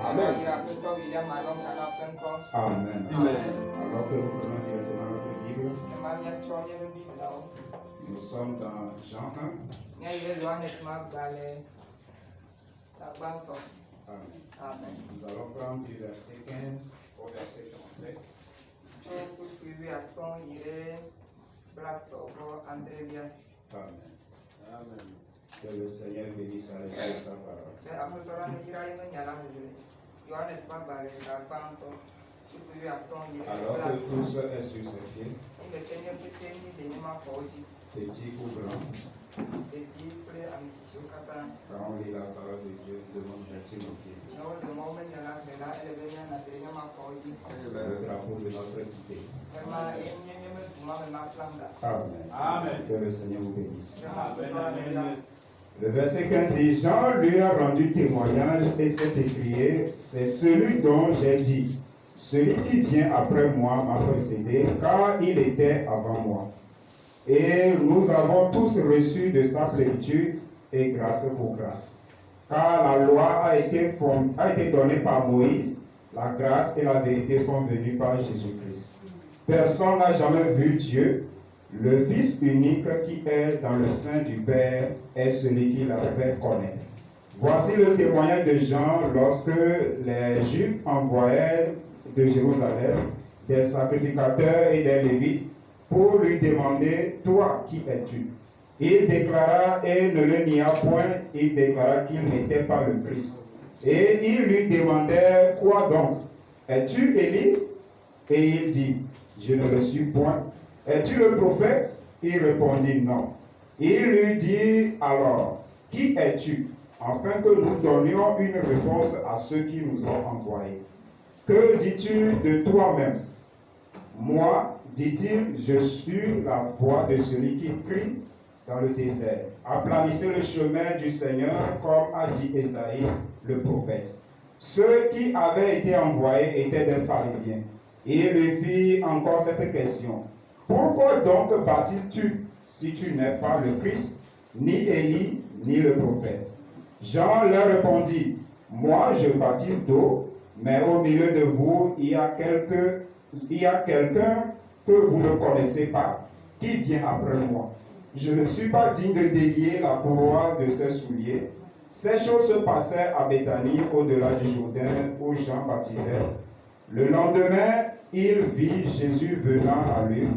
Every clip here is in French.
Amen. Amen. Amen. Alors que nous prenons directement notre Bible, nous sommes dans Jean 1. Amen. Nous allons prendre du verset 15 au verset 37. Amen. Amen. Que le Seigneur bénisse la lecture de sa parole. Alors que tous est sur ses pieds, petit ou grand, quand on lit la parole de Dieu, demande merci nos pieds. C'est le drapeau de notre cité. Amen. Amen. Que le Seigneur vous bénisse. Amen. Le verset 15 dit, Jean lui a rendu témoignage et s'est écrié, c'est celui dont j'ai dit, celui qui vient après moi m'a précédé, car il était avant moi. Et nous avons tous reçu de sa plénitude et grâce pour grâce. Car la loi a été donnée par Moïse, la grâce et la vérité sont venues par Jésus-Christ. Personne n'a jamais vu Dieu. Le Fils unique qui est dans le sein du Père est celui qui l'a fait connaître. Voici le témoignage de Jean lorsque les Juifs envoyaient de Jérusalem des sacrificateurs et des Lévites pour lui demander, toi, qui es-tu? Il déclara et ne le nia point, il déclara qu'il n'était pas le Christ. Et il lui demandait, quoi donc? Es-tu Élie? Et il dit, je ne le suis point. Es-tu le prophète? Il répondit non. Il lui dit alors, qui es-tu? Afin que nous donnions une réponse à ceux qui nous ont envoyés. Que dis-tu de toi-même? Moi, dit-il, je suis la voix de celui qui crie dans le désert. Aplanissez le chemin du Seigneur, comme a dit Ésaïe, le prophète. Ceux qui avaient été envoyés étaient des pharisiens. Il lui fit encore cette question. Pourquoi donc baptises-tu si tu n'es pas le Christ, ni Élie, ni le prophète? Jean leur répondit, moi je baptise d'eau, mais au milieu de vous, il y a quelqu'un que vous ne connaissez pas, qui vient après moi. Je ne suis pas digne de délier la courroie de ses souliers. Ces choses se passaient à Béthanie, au-delà du Jourdain, où Jean baptisait. Le lendemain, il vit Jésus venant à lui,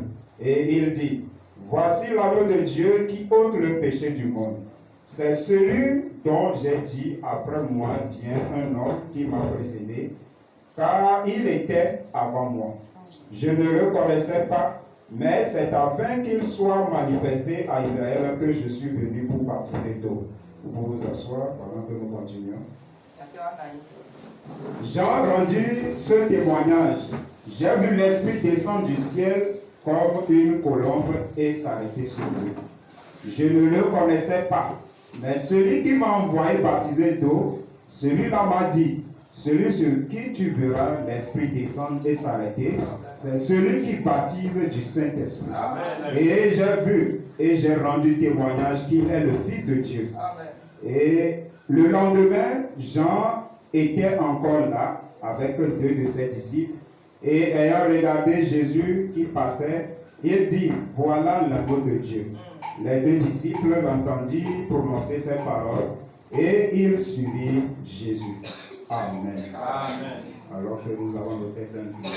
et il dit, voici l'agneau de Dieu qui ôte le péché du monde. C'est celui dont j'ai dit, après moi vient un homme qui m'a précédé, car il était avant moi. Je ne le connaissais pas, mais c'est afin qu'il soit manifesté à Israël que je suis venu pour baptiser d'eau. Vous pouvez vous asseoir pendant que nous continuons. Jean rendu ce témoignage. J'ai vu l'Esprit descendre du ciel comme une colombe et s'arrêter sur lui. Je ne le connaissais pas, mais celui qui m'a envoyé baptiser d'eau, celui-là m'a dit, celui sur qui tu verras l'Esprit descendre et s'arrêter, c'est celui qui baptise du Saint-Esprit. Et j'ai vu et j'ai rendu témoignage qu'il est le Fils de Dieu. Amen. Et le lendemain, Jean était encore là avec deux de ses disciples. Et ayant regardé Jésus qui passait, il dit, voilà l'agneau de Dieu. Les deux disciples l'entendirent prononcer ces paroles et ils suivirent Jésus. Amen. Amen. Alors que nous avons nos têtes inclinées.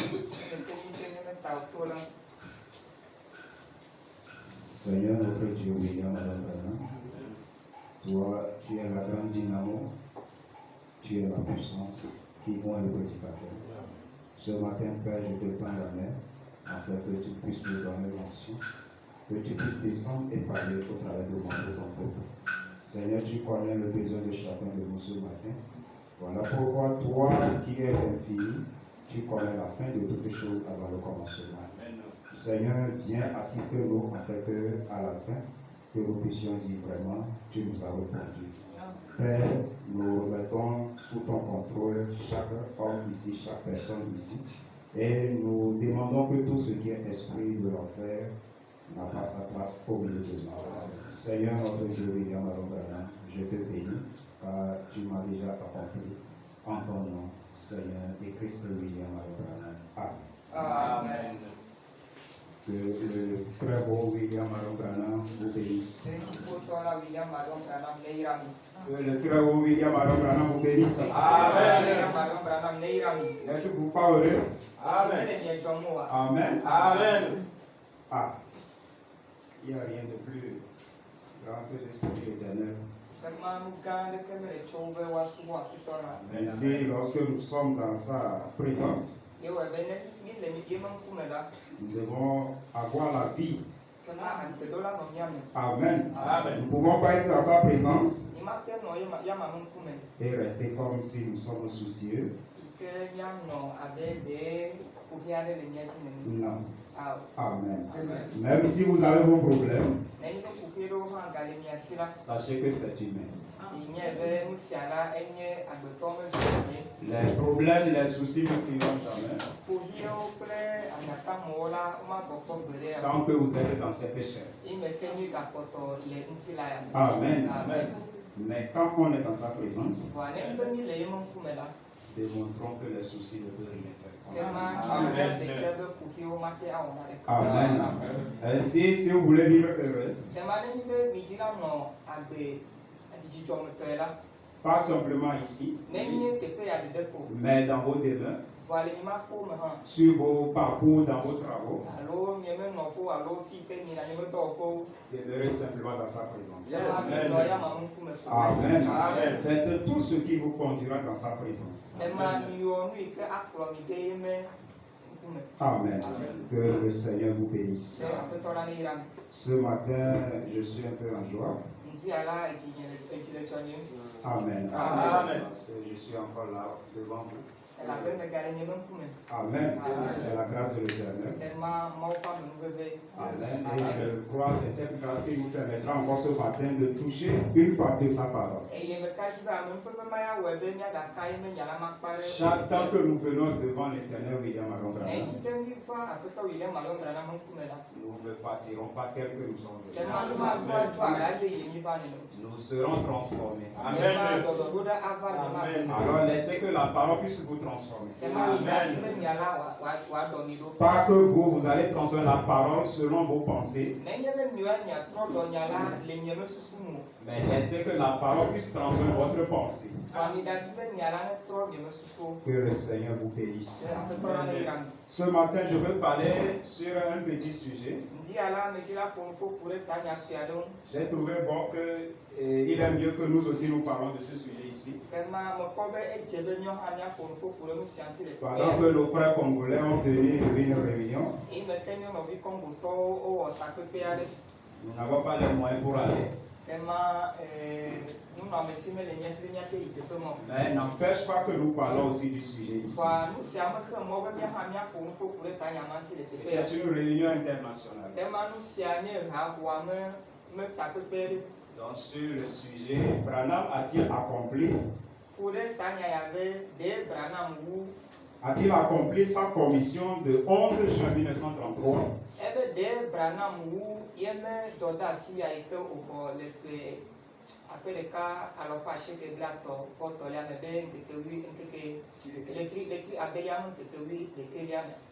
Seigneur notre Dieu, William, toi, tu es la grande dynamo, tu es la puissance qui moi le prédicateur. Ce matin, Père, je te tends la main, afin que tu puisses nous donner l'onction, que tu puisses descendre et parler au travers de moi, de ton peuple. Seigneur, tu connais le besoin de chacun de nous ce matin. Voilà pourquoi toi, qui es infini, tu connais la fin de toutes choses avant le commencement. Seigneur, viens assister-nous afin que, à la fin, que nous puissions dire vraiment, tu nous as répondu. Père, nous remettons sous ton contrôle chaque homme ici, chaque personne ici, et nous demandons que tout ce qui est esprit de l'enfer n'a pas sa place au milieu de nous. Seigneur, notre Dieu, je te bénis, car tu m'as déjà accompli en ton nom. Seigneur et Christ William Maron Branham. Amen. Que le frère William Maron Branham vous bénisse. Que le frère William Maron Branham vous bénisse. N'êtes-vous pas heureux? Amen. Amen. Amen. Ah, il n'y a rien de plus grand que de servir l'Éternel. Ainsi, lorsque nous sommes dans sa présence, nous devons avoir la vie. Amen. Amen. Nous ne pouvons pas être dans sa présence et rester comme si nous sommes soucieux. Non. Amen. Même si vous avez vos problèmes, sachez que c'est humain. Les problèmes, les soucis ne finiront jamais. Tant que vous êtes dans cette chair. Amen. Amen. Mais quand on est dans sa présence, démontrons que les soucis ne peuvent rien faire. Amen. Ainsi, si vous voulez vivre heureux, pas simplement ici, mais dans vos demeures, sur vos parcours, dans vos travaux, demeurez simplement dans sa présence. Amen. Amen. Faites tout ce qui vous conduira dans sa présence. Amen. Que le Seigneur vous bénisse. Ce matin, je suis un peu en joie. Amen. Amen. Parce que je suis encore là devant vous. Amen. Amen. C'est la grâce de l'Éternel. Amen. Et je crois que c'est cette grâce qui nous permettra encore ce matin de toucher une fois de sa parole. Chaque temps que nous venons devant l'Éternel William Maron Branham, nous ne partirons pas tels que nous sommes venus. Nous serons transformés. Amen. Alors laissez que la parole puisse vous transformer. Amen. Parce que vous allez transformer la parole selon vos pensées. Mais laissez que la parole puisse transformer votre pensée. Que le Seigneur vous bénisse. Ce matin, je veux parler sur un petit sujet. J'ai trouvé bon qu'il est mieux que nous aussi nous parlons de ce sujet ici. Pendant que nos frères congolais ont tenu une réunion, nous n'avons pas les moyens pour aller. Mais n'empêche pas que nous parlons aussi du sujet ici. C'est une réunion internationale. Donc sur le sujet, Branham a-t-il accompli sa commission de 11 juin 1933?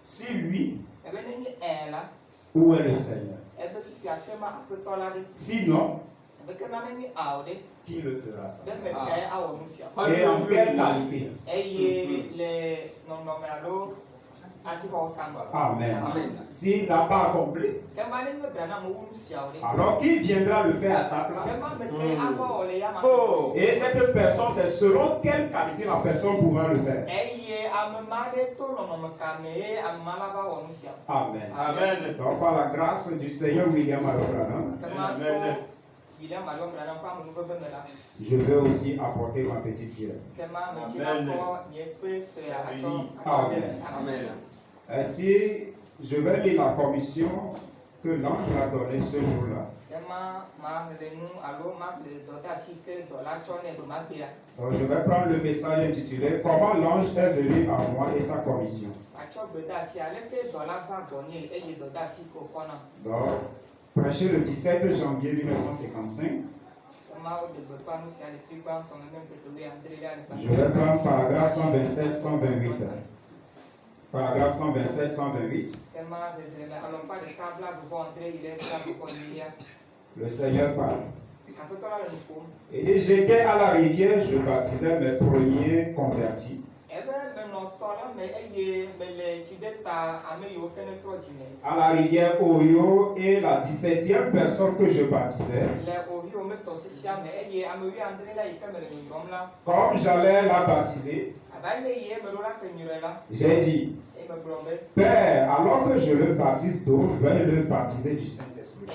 Si oui, où est le Seigneur? Sinon, qui le fera ça? Et en quelle qualité? Amen. S'il n'a pas accompli, alors qui viendra le faire à sa place? Et cette personne, c'est selon quelle qualité la personne pourra le faire? Amen. Amen. Donc par la grâce du Seigneur William Maron Branham, Amen. je veux aussi apporter ma petite pierre. Amen. Amen. Ainsi, je vais lire la commission que l'ange a donnée ce jour-là. Donc, je vais prendre le message intitulé Comment l'ange est venu à moi et sa commission. Donc, prêché le 17 janvier 1955. Je vais prendre paragraphe 127-128. Paragraphe 127-128. Le Seigneur parle. Il dit, j'étais à la rivière, je baptisais mes premiers convertis. À la rivière Oyo, et la 17e personne que je baptisais, comme j'allais la baptiser, j'ai dit, Père, alors que je le baptise d'eau, veuillez le baptiser du Saint-Esprit.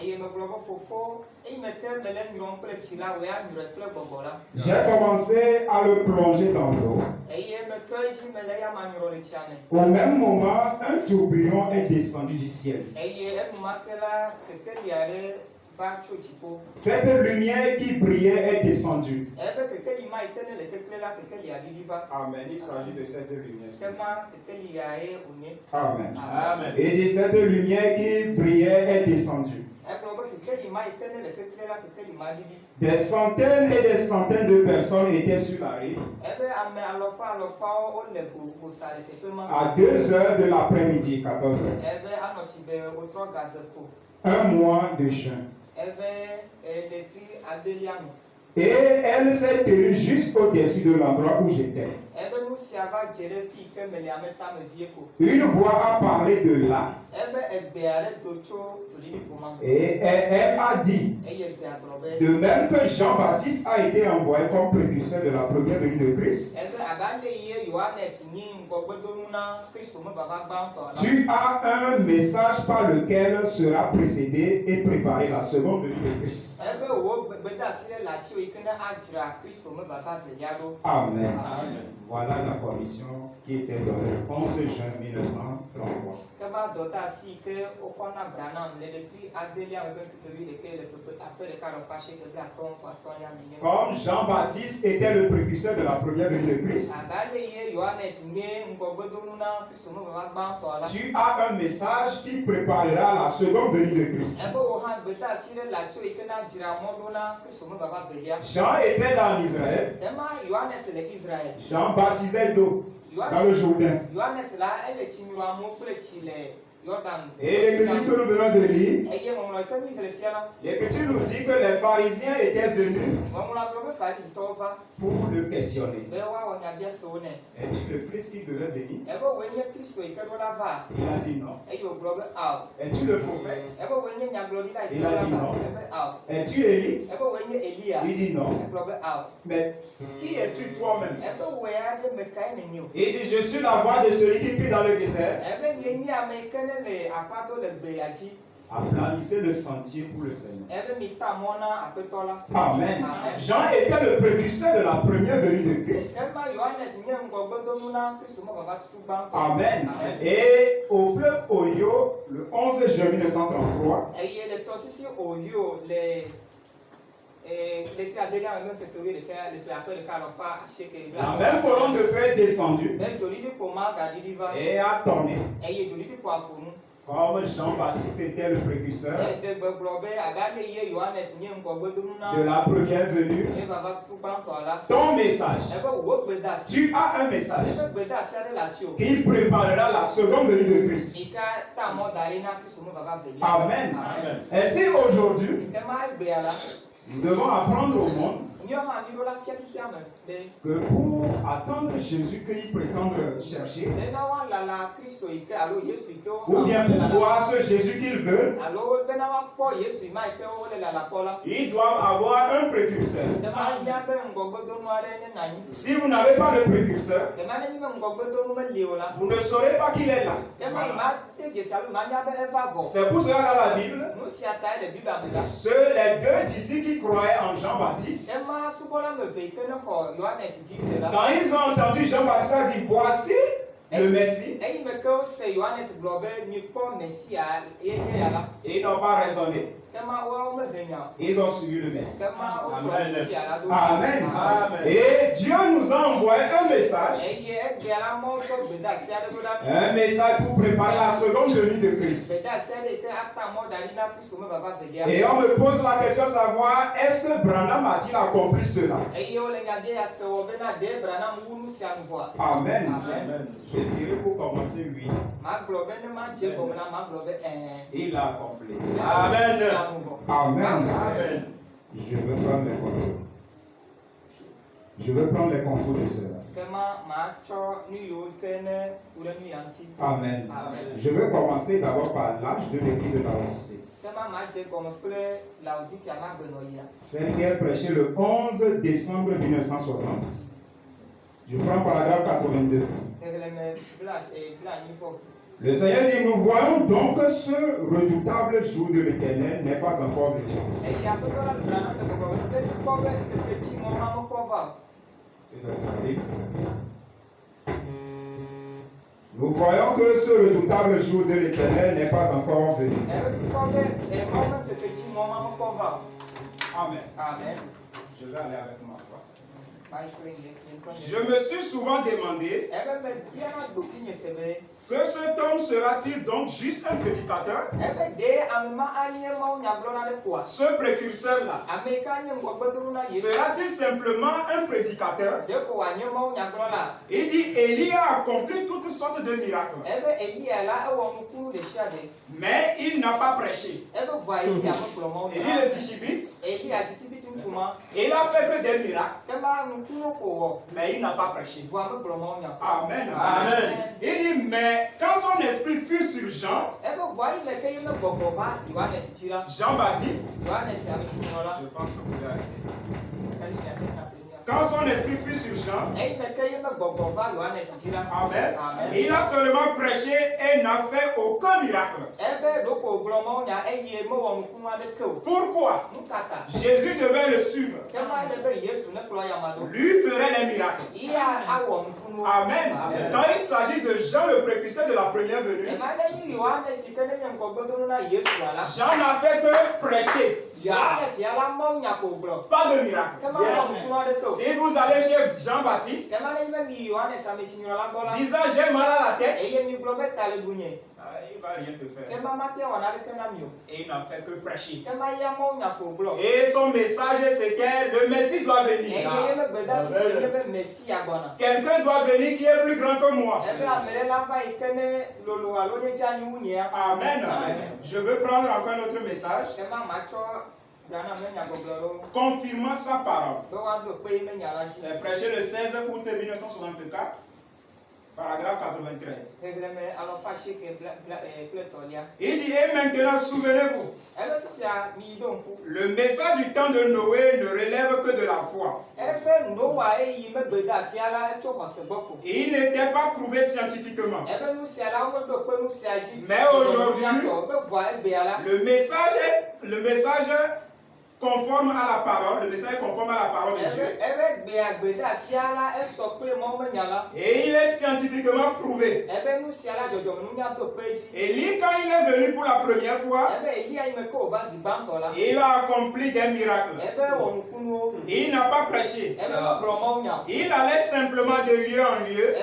J'ai commencé à le plonger dans l'eau. Au même moment, un tourbillon est descendu du ciel. Cette lumière qui brillait est descendue. Amen. Il s'agit de cette lumière. Amen. Amen. Et de cette lumière qui brillait est descendue. Des centaines et des centaines de personnes étaient sur la rive. À 2 heures de l'après-midi, 14 heures. Un mois de jeûne. Et elle s'est tenue juste au-dessus de l'endroit où j'étais. Une voix a parlé de là. Et elle a dit, de même que Jean-Baptiste a été envoyé comme précurseur de la première venue de Christ, tu as un message par lequel sera précédée et préparée la seconde venue de Christ. Amen. Amen. Voilà la commission qui était donnée le 11 juin 1933. Comme Jean-Baptiste était le précurseur de la première venue de Christ, tu as un message qui préparera la seconde venue de Christ. Jean était dans Israël. Jean baptisait d'eau dans le Jourdain. Et l'écriture que nous venons de lire, l'écriture nous dit que les pharisiens étaient venus pour le questionner. Es-tu le Christ qui devait venir? Il a dit non. Es-tu le prophète? Il a dit non. Es-tu Élie? Il dit non. Mais qui es-tu toi-même? Il dit, je suis la voix de celui qui crie dans le désert. Aplanissez le sentier pour le Seigneur. Amen. Jean était le précurseur de la première venue de Christ. Amen. Et au fleuve Oyo, le 11 juin 1933, la même colonne de feu est descendue et a tourné. Comme Jean-Baptiste était le précurseur de la première venue, ton message, tu as un message qui préparera la seconde venue de Christ. Amen. Ainsi aujourd'hui, nous devons apprendre au monde que pour attendre Jésus qu'ils prétendent chercher, ou bien pour voir ce Jésus qu'ils veulent, ils doivent avoir un précurseur. Si vous n'avez pas de précurseur, vous ne saurez pas qu'il est là. C'est pour cela dans la Bible, les 2 disciples qui croyaient en Jean-Baptiste, quand ils ont entendu Jean-Baptiste a dit, voici le Messie. Et ils n'ont pas raisonné. Ils ont suivi le Messie. Amen. Amen. Et Dieu nous a envoyé un message. Un message pour préparer la seconde venue de Christ. Et on me pose la question de savoir, est-ce que Branham a-t-il accompli cela? Amen. Amen. Je dirais pour commencer, oui. Il a accompli. Amen. Amen. Amen. Je veux prendre les contours. Je veux prendre les contours de cela. Amen. Amen. Je veux commencer d'abord par l'âge de l'église de Laodicée. Celle qui est prêchée le 11 décembre 1960. Je prends paragraphe 82. Le Seigneur dit, nous voyons donc que ce redoutable jour de l'Éternel n'est pas encore venu. Nous voyons que ce redoutable jour de l'Éternel n'est pas encore venu. Amen. Amen. Je vais aller avec ma foi. Je me suis souvent demandé que cet homme sera-t-il donc juste un prédicateur? Ce précurseur-là sera-t-il simplement un prédicateur? Il dit, Élie a accompli toutes sortes de miracles. Mais il n'a pas prêché. Élie le Tishibite, il a fait que des miracles. Mais il n'a pas prêché. Amen. Amen. Il dit, mais quand son esprit fut sur Jean, Jean-Baptiste, je pense que vous pouvez arrêter ça. Quand son esprit fut sur Jean, Amen. Il a seulement prêché et n'a fait aucun miracle. Pourquoi? Jésus devait le suivre. Lui ferait les miracles. Amen. Quand il s'agit de Jean, le précurseur de la première venue, Jean n'a fait que prêcher. Pas de miracle. Si vous allez chez Jean-Baptiste, disant j'ai mal à la tête, il ne va rien te faire. Et il n'a fait que prêcher. Et son message c'était le Messie doit venir. Quelqu'un doit venir qui est plus grand que moi. Amen. Je veux prendre encore un autre message. Confirmant sa parole. C'est prêché le 16 août 1964. Paragraphe 93. Il dit, et maintenant souvenez-vous, le message du temps de Noé ne relève que de la foi. Il n'était pas prouvé scientifiquement. Mais aujourd'hui, le message conforme à la parole, le message est conforme à la parole de Dieu. Et il est scientifiquement prouvé. Élie, quand il est venu pour la première fois, il a accompli des miracles. Il n'a pas prêché. Il allait simplement de lieu en lieu,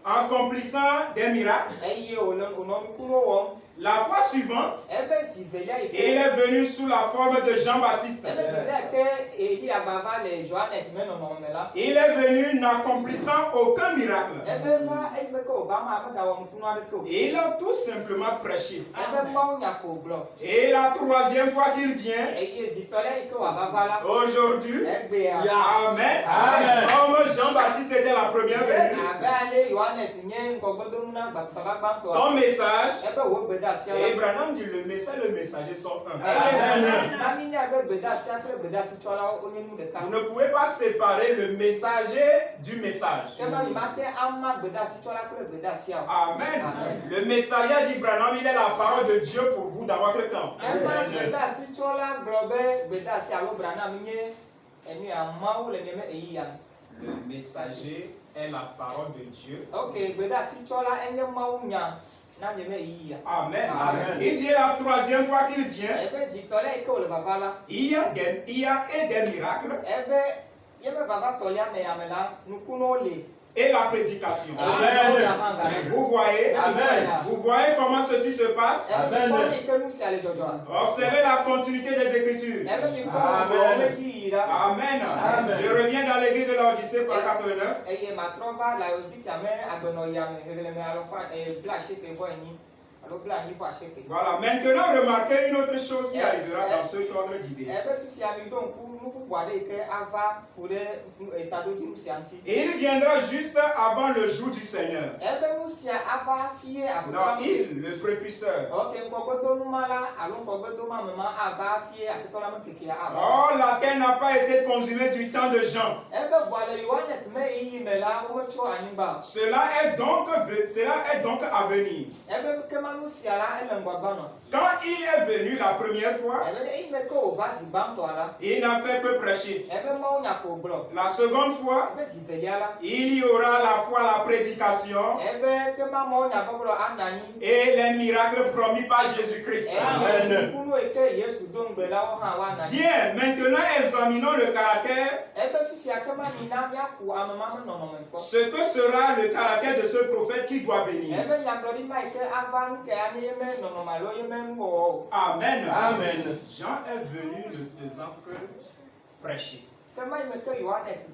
accomplissant des miracles. La fois suivante, il est venu sous la forme de Jean-Baptiste. Il est venu n'accomplissant aucun miracle. Il a tout simplement prêché. Et la troisième fois qu'il vient, aujourd'hui, Amen. Amen. Comme Jean-Baptiste était la première venue, ton message, et Branham dit le messager sont un. Vous ne pouvez pas séparer le messager du message. Amen. Le messager dit Branham, il est la parole de Dieu pour vous dans votre temps. Le messager est la parole de Dieu. Ok, gbedasi tsɔla enye mawu nya na mi me yi ya. Amen. Amen. Il dit la troisième fois qu'il vient, Ebe zitɔ lɛ yi ke wòle vava la. il y a des miracles Ebe yebe vava tɔlia me yame la nukunuwo le. et la prédication. Amen. Amewo le hã ga le. Vous voyez, Amen. vous voyez comment ceci se passe? Ebe mi kpɔ ne yi ke nu sia le dzɔdzɔa. Observez la continuité des Écritures. Ebe mi kpɔ Amen. wɔwɔ me dzi yi ɖa. Amen. Amen. Je reviens dans l'église de l'Odyssée par 89. Eye matrɔ va le Laodikea me agbenɔyame xexlẽme alɔfa blaasiekɛ-vɔ-enyi alo blaenyi-vɔ-asiekɛ. Voilà, maintenant remarquez une autre chose qui arrivera dans cet ordre d'idées. Ebe fifia mi ɖo ŋku nu bubu aɖe yi ke ava ƒo ɖe etaɖodzi nu sia ŋuti. Il viendra juste avant le jour du Seigneur. Ebe nu sia ava fie Non, aƒetɔ. il, le précurseur. Ok, ŋkɔgbedonu ma la alo ŋkɔgbedo ma me ma ava fie aƒetɔ la me kekea ava. Oh, la terre n'a pas été consumée du temps de Jean. Ebe ʋua le Yohanes me yiyi me la wometso anyigba. Cela est donc à venir. Ebe ke ma nu sia la ele ŋgɔgbe nɔ. Quand il est venu la première fois, Ebe ɖe eyi me ke wòva zi gbãtɔa la. il n'a fait que prêcher. Ebe mawu nya ko gblɔ. La seconde fois, Ebe zi velia la. il y aura à la fois la prédication Ebe ke ma mawu nya gbɔgblɔ ana anyi. et les miracles promis par Jésus-Christ. Eye nukunu yi ke Yesu do ŋgbe la wo hã woana anyi. Bien, maintenant examinons le caractère, Ebe fifia ke ma mina miaku ame ma me nɔnɔme kpɔ. ce que sera le caractère de ce prophète qui doit venir. Ebe nyagblɔɖi ma yi ke ava nu ke anye ye me nɔnɔme alo ye me nuwɔwɔ o. Amen. Amen. Jean est venu ne faisant que prêcher. Ke ma yi me ke Yohanes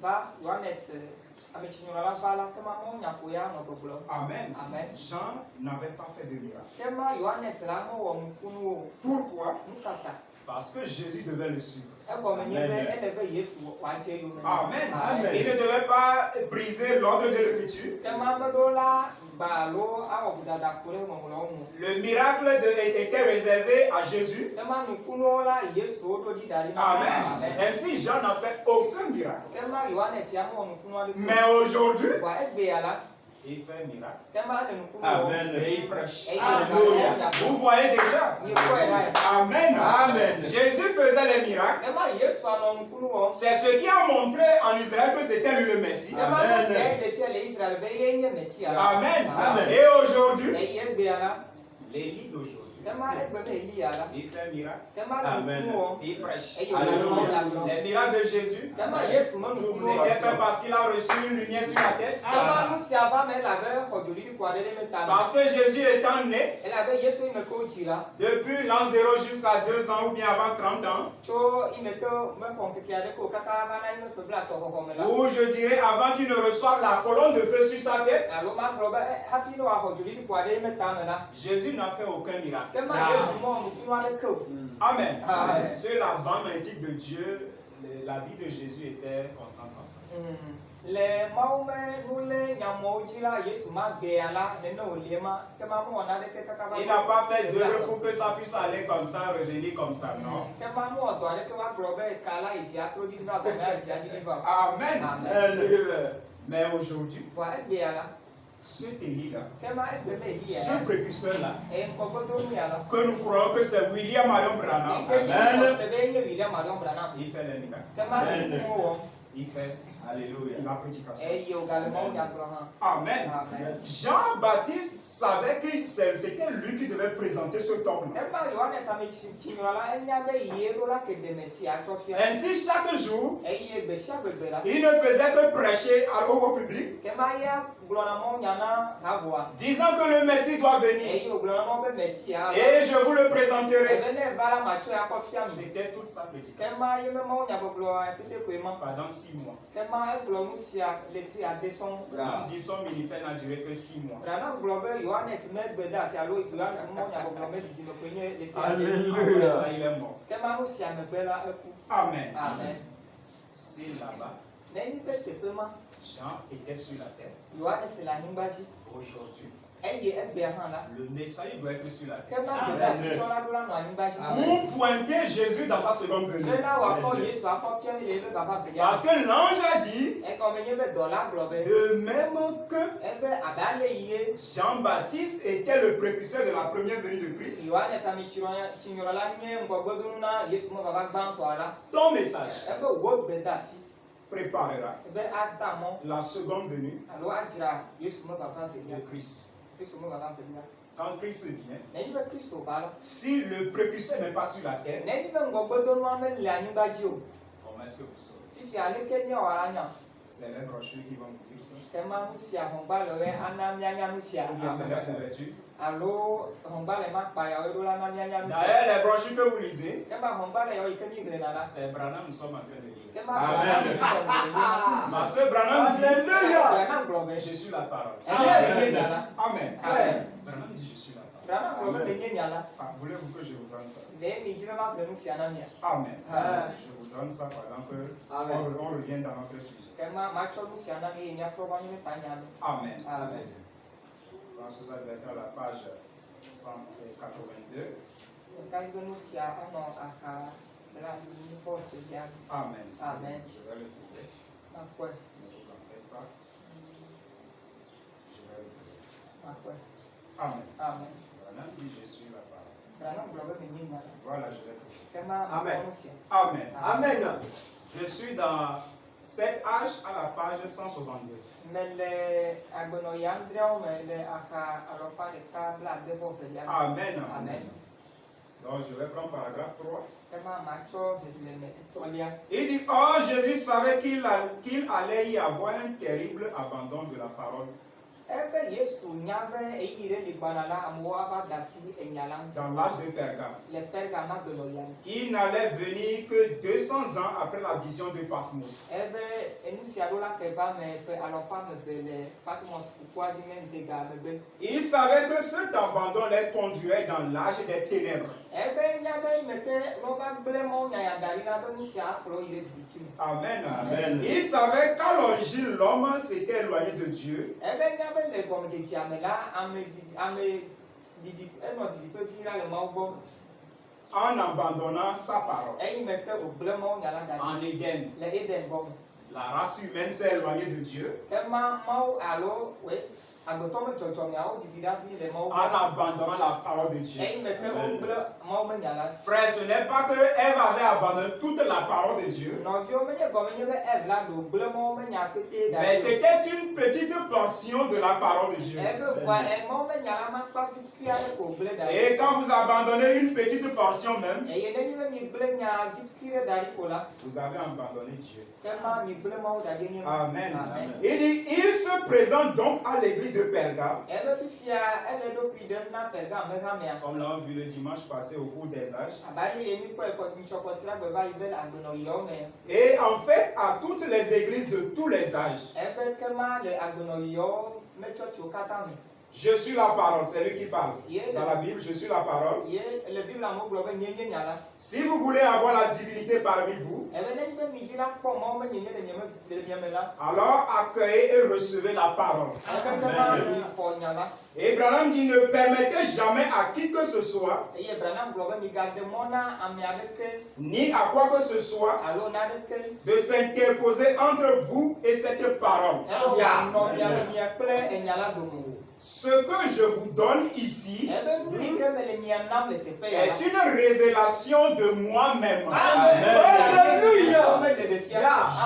ametsinyɔla la va la ke ma mawu nya ko ya nɔ gbɔgblɔ. Amen. Amen. Jean n'avait pas fait de miracle. Ke ma Yohanes la mewɔ nukunu o. Pourquoi? Nu ka ta? Parce que Jésus devait le suivre. Egɔme nye be Amen. ele be Yesu wòadze yome. Amen. Amen. Il ne devait pas briser l'ordre de l'écriture. Ke ma me ɖo la gba alo awɔ vodada ko ɖe ŋɔŋlɔwo ŋu. Le miracle était réservé à Jésus. Ke ma nukunuwo la Yesu woɖo ɖi da ɖi na. Amen. Ainsi, Jean n'a fait aucun miracle. Ke ma Yohanes ya mewɔ nukunu aɖeke. Mais aujourd'hui, Vɔa egbea la. il fait un miracle. Ke ma le nukunu wɔ. Amen. Et il prêche. Eye Alléluia. Alléluia. Vous voyez déjà. Ni kɔe la ye. Amen. Amen. Jésus faisait les miracles. Ke ma Yesu anɔ nukunu wɔ. C'est ce qui a montré en Israël que c'était lui le Messie. Ke ma Amen. nu sia le fia le Israel be ye nye Mesia la. Amen. Amen. Et aujourd'hui, Eye egbea la. l'Élie d'aujourd'hui, Ke ma egbe be Eliya la. il fait un miracle. Ke ma le Amen. nukunu wɔ. Il prêche. Eye wòle nɔnɔ la gblɔ. Les miracles de Jésus, Ke ma Yesu me nukunu wɔ. c'était fait parce qu'il a reçu une lumière sur la tête. Ke ma nu sia va me elabe xɔ dzodidi ko aɖe ɖe me ta me. Parce que Jésus étant né, Elabe Yesu yi me ke wodzi la. depuis l'an 0 jusqu'à 2 ans ou bien avant 30 ans, Tso yi me ke mexɔ ŋkeke aɖe ke o kaka va na yi me ƒe blaetɔ xɔxɔme la. ou je dirais avant qu'il ne reçoive la colonne de feu sur sa tête, Alo ma gblɔ be hafi ne wòaxɔ dzodidi ko aɖe yi me ta me la. Jésus n'a fait aucun miracle. Ke ma Yesu mewɔ nukunu aɖeke o. Amen. Amen. Sur la bande antique de Dieu, la vie de Jésus était constante comme ça. Le mawu me nu le nyamewo dzi la Yesu ma gbea la nene wòlie ma ke ma mewɔ naneke kaka va. Il n'a pas fait d'œuvre pour que ça puisse aller comme ça, revenir comme ça, non. Ke ma mewɔ dɔ aɖeke woagblɔ be ka la yi dzi atro ɖiɖi va gɔme adzi aɖiɖi va. Amen. Amen. Mais aujourd'hui, Vɔa egbea la. cet Élie-là, Ke ma egbe me Eliya ce la. précurseur-là, Eye ŋkɔgbedonu ya la. que nous croyons que c'est William Marion Branham, Yi ke mi xɔ se be nye William Marion Branham. il fait les miracles. Ke ma le nukunuwo wɔ. Il fait Alléluia. la prédication. Eye wògale mawu nya gblɔ hã. Amen. Amen. Jean-Baptiste savait que c'était lui qui devait présenter ce homme-là. Ke ma Yohanes ametsinyɔla la enya be yie ɖo la ke de Mesia atsɔ fia. Ainsi, chaque jour, Eye gbe sia gbe gbe la. il ne faisait que prêcher au public, Ke ma ya gblɔna mawu nya na havoa. disant que le Messie doit venir. Eye wògblɔna mawu be Mesia. Et je vous le présenterai. Ebe ne va la matsɔe akɔ fia mi. C'était toute sa Ke prédication ma ye me mawu nya gbɔgblɔ epete koe ma. pendant 6 mois. Ke ma egblɔ nu sia letri ade sɔŋ. On dit son ministère n'a duré que 6 mois. Rana gblɔ be Yohanes megbe de asi alo Yohanes mawu nya gbɔgblɔ medidi me koe nye letri ade. Après ça, il est mort. Ke ma nu sia megbe la eku. Amen. Amen. C'est là-bas. Nenyi be teƒe ma. Jean était sur la terre. Yohanes le anyigba dzi. Aujourd'hui, Eye egbea hã la. le Messaï doit être sur la Ke terre. ma gbe de asi tsɔla ɖo la nɔ anyigba dzi. Pour pointer Jésus dans sa seconde venue. Bena wòakɔ Yesu akɔ fia mi le ebe baba velia. Parce que l'ange a dit, Egɔme nye be dɔla gblɔ be. de même que Ebe abe ale yie. Jean-Baptiste était le précurseur de la première venue de Christ, Yohanes ametsinyɔla nye ŋgɔgbedonu na Yesu me baba gbãtɔa la. ton message Ebe wò gbe de asi. préparera ebe ada mɔ la seconde venue alo adzra Yesu mevava velia de Christ. Yesu mevava velia Quand Christ vient, nenyi be Kristo va la si le précurseur n'est pas sur la terre, nenyi be ŋgɔgbedonua mele anyigba dzi o comment est-ce que vous saurez? fifia aleke nye wòala nya C'est les brochures qui vont vous dire ça. kema nu sia xɔgbalẽwoe ana mianya nu sia Ou bien c'est les couvertures. alo xɔgbalẽ ma kpa yawoe ɖo la na mianya nu sia D'ailleurs, les brochures que vous lisez, kema xɔgbalẽ yawo yi ke mi glena la c'est Branham, nous sommes en train de lire. kema Amen. Ma soeur Branham dit, Branham gblɔ be je suis la parole. ɛyɛ nya la Amen. Amen. Branham dit, je suis la parole. Branham gblɔ be menye nya la Ah, voulez-vous que je vous donne ça? le mi dzi be ma gle nu sia na mia Amen. Amen. Je vous donne ça pendant que Amen. on revient dans notre sujet. kema matsɔ nu sia na mi eye miatrɔ va mi ne ta nya mi Amen. Amen. Je pense que ça doit être à la page 182. ɖeka yi be nu sia anɔ axa blaenuvɔ evelia mi Amen. Amen. Je vais le trouver. makpɔe Ne vous en faites pas. Je vais le trouver. makpɔe Amen. Amen. Branham dit, je suis la parole. Branham gblɔ be menye nya la Voilà, je vais trouver. kema Amen. makpɔ nu sia Amen. Amen. Je suis dans cet âge à la page 162. mele agbenɔyi adreawo me le axa alɔfa ɖeka blaade-vɔ velia me Amen. Amen. Donc, je vais prendre paragraphe 3. kema matsɔ xexlẽme etɔ̃lia Il dit, or Jésus savait qu'il allait y avoir un terrible abandon de la parole ebe Yesu nya be eyi ɖe li gbana la amewo ava da asi enya la ŋuti dans l'âge de Pergame, le Pergama gbenɔyia me qui n'allait venir que 200 ans après la vision de Patmos. ebe enu sia ɖo la ke va me ƒe alɔfa eve le Patmos ƒukua dzi ne ŋdega megbe Il savait que cet abandon les conduirait dans l'âge des ténèbres. ebe nya be yi me ke lɔva gblẽ mɔ nyayadaɖi la be nu sia akplɔ yi ɖe viviti me Amen. Amen. Il savait qu'à l'origine, l'homme s'était éloigné de Dieu. ebe nya be le gɔmedzedzea me la ame didi enɔ didiƒe vi la le Mawu gbɔ En abandonnant sa parole. eyi me ke wògblẽ mɔ nya la da En Éden, le Eden gbɔ me la race humaine s'est éloignée de Dieu ke Mawu alo agbetɔ me dzɔdzɔmeawo didi ɖa vi le Mawu en gbɔ abandonnant la parole de Dieu. eyi me ke wogblẽ Mawu me nya la Frère, ce n'est pas que Ève avait abandonné toute la parole de Dieu, nɔviwo menye gɔme nye be Eve la ɖo gblẽ Mawu me nya pete da mais ɖi o. c'était une petite portion de la parole de Dieu. ebe voa Mawu me nya la ma kpa vitukui aɖe ko gblẽ da Et ɖi quand vous abandonnez une petite portion même, eye ne nyi be mi gblẽ nya vitukui ɖe da ɖi ko la vous avez abandonné Dieu. ke ma mi gblẽ Mawu da ɖi nye Amen. Amen. Il dit, il se présente donc à l'église de Pergame, ebe fifia ele ɖokui ɖem na Pergame hamea comme l'avons vu le dimanche passé au cours des âges. abe ye mi kpɔe mitsɔkɔsi la gbe va yi be agbenɔyiawo me Et en fait, à toutes les églises de tous les âges, ebe ke ma le agbenɔyiawo me tsɔtsiwo katã me je suis la parole, c'est lui qui parle. ye Dans la Bible, je suis la parole. ye le Bible amewo gblɔ be nye nye nya la Si vous voulez avoir la divinité parmi vous, ebe ne nyi be mi dzi la kpɔ Mawu me nye nye le miame la alors accueillez et recevez la parole. ebe ke ma mi xɔ nya la Et Branham dit, ne permettez jamais à qui que ce soit, eye Branham gblɔ be mi gaɖe mɔ na ame aɖeke ni à quoi que ce soit, alo na aɖeke de s'interposer entre vous et cette parole. elo wòanɔ miame mia kple enya la dome o Ce que je vous donne ici ebe nu yi ke me le mia nam le teƒe ya la est une révélation de moi-même. Alléluia.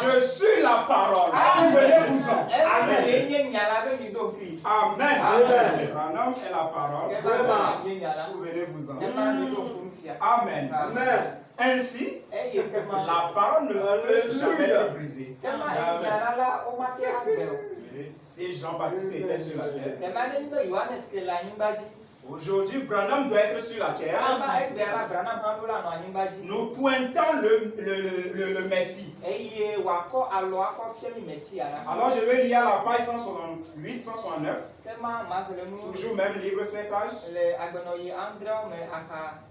Je suis la parole. Souvenez-vous-en. ebe ye nye nya la be mi ɖo kui Amen. Amen. Branham est la parole. eba nye nya la Souvenez-vous-en. ema mi ɖo ku nu sia Amen. Amen. Ainsi, eye ke ma la parole ne peut jamais être brisée. ke ma enya la la wo mate agbe o Si Jean-Baptiste était sur la terre, ke ma ne nyi be Yohanes ke le anyigba dzi aujourd'hui Branham doit être sur la terre. ema egbea la Branham hã ɖo la nɔ anyigba dzi Nous pointons le Messie. eye wòakɔ alɔ akɔ fia mi Mesia la Alors je vais lire à la page 168, 169, ke ma xle nu toujours même livre 7 âge, le agbenɔyi adreawo me axa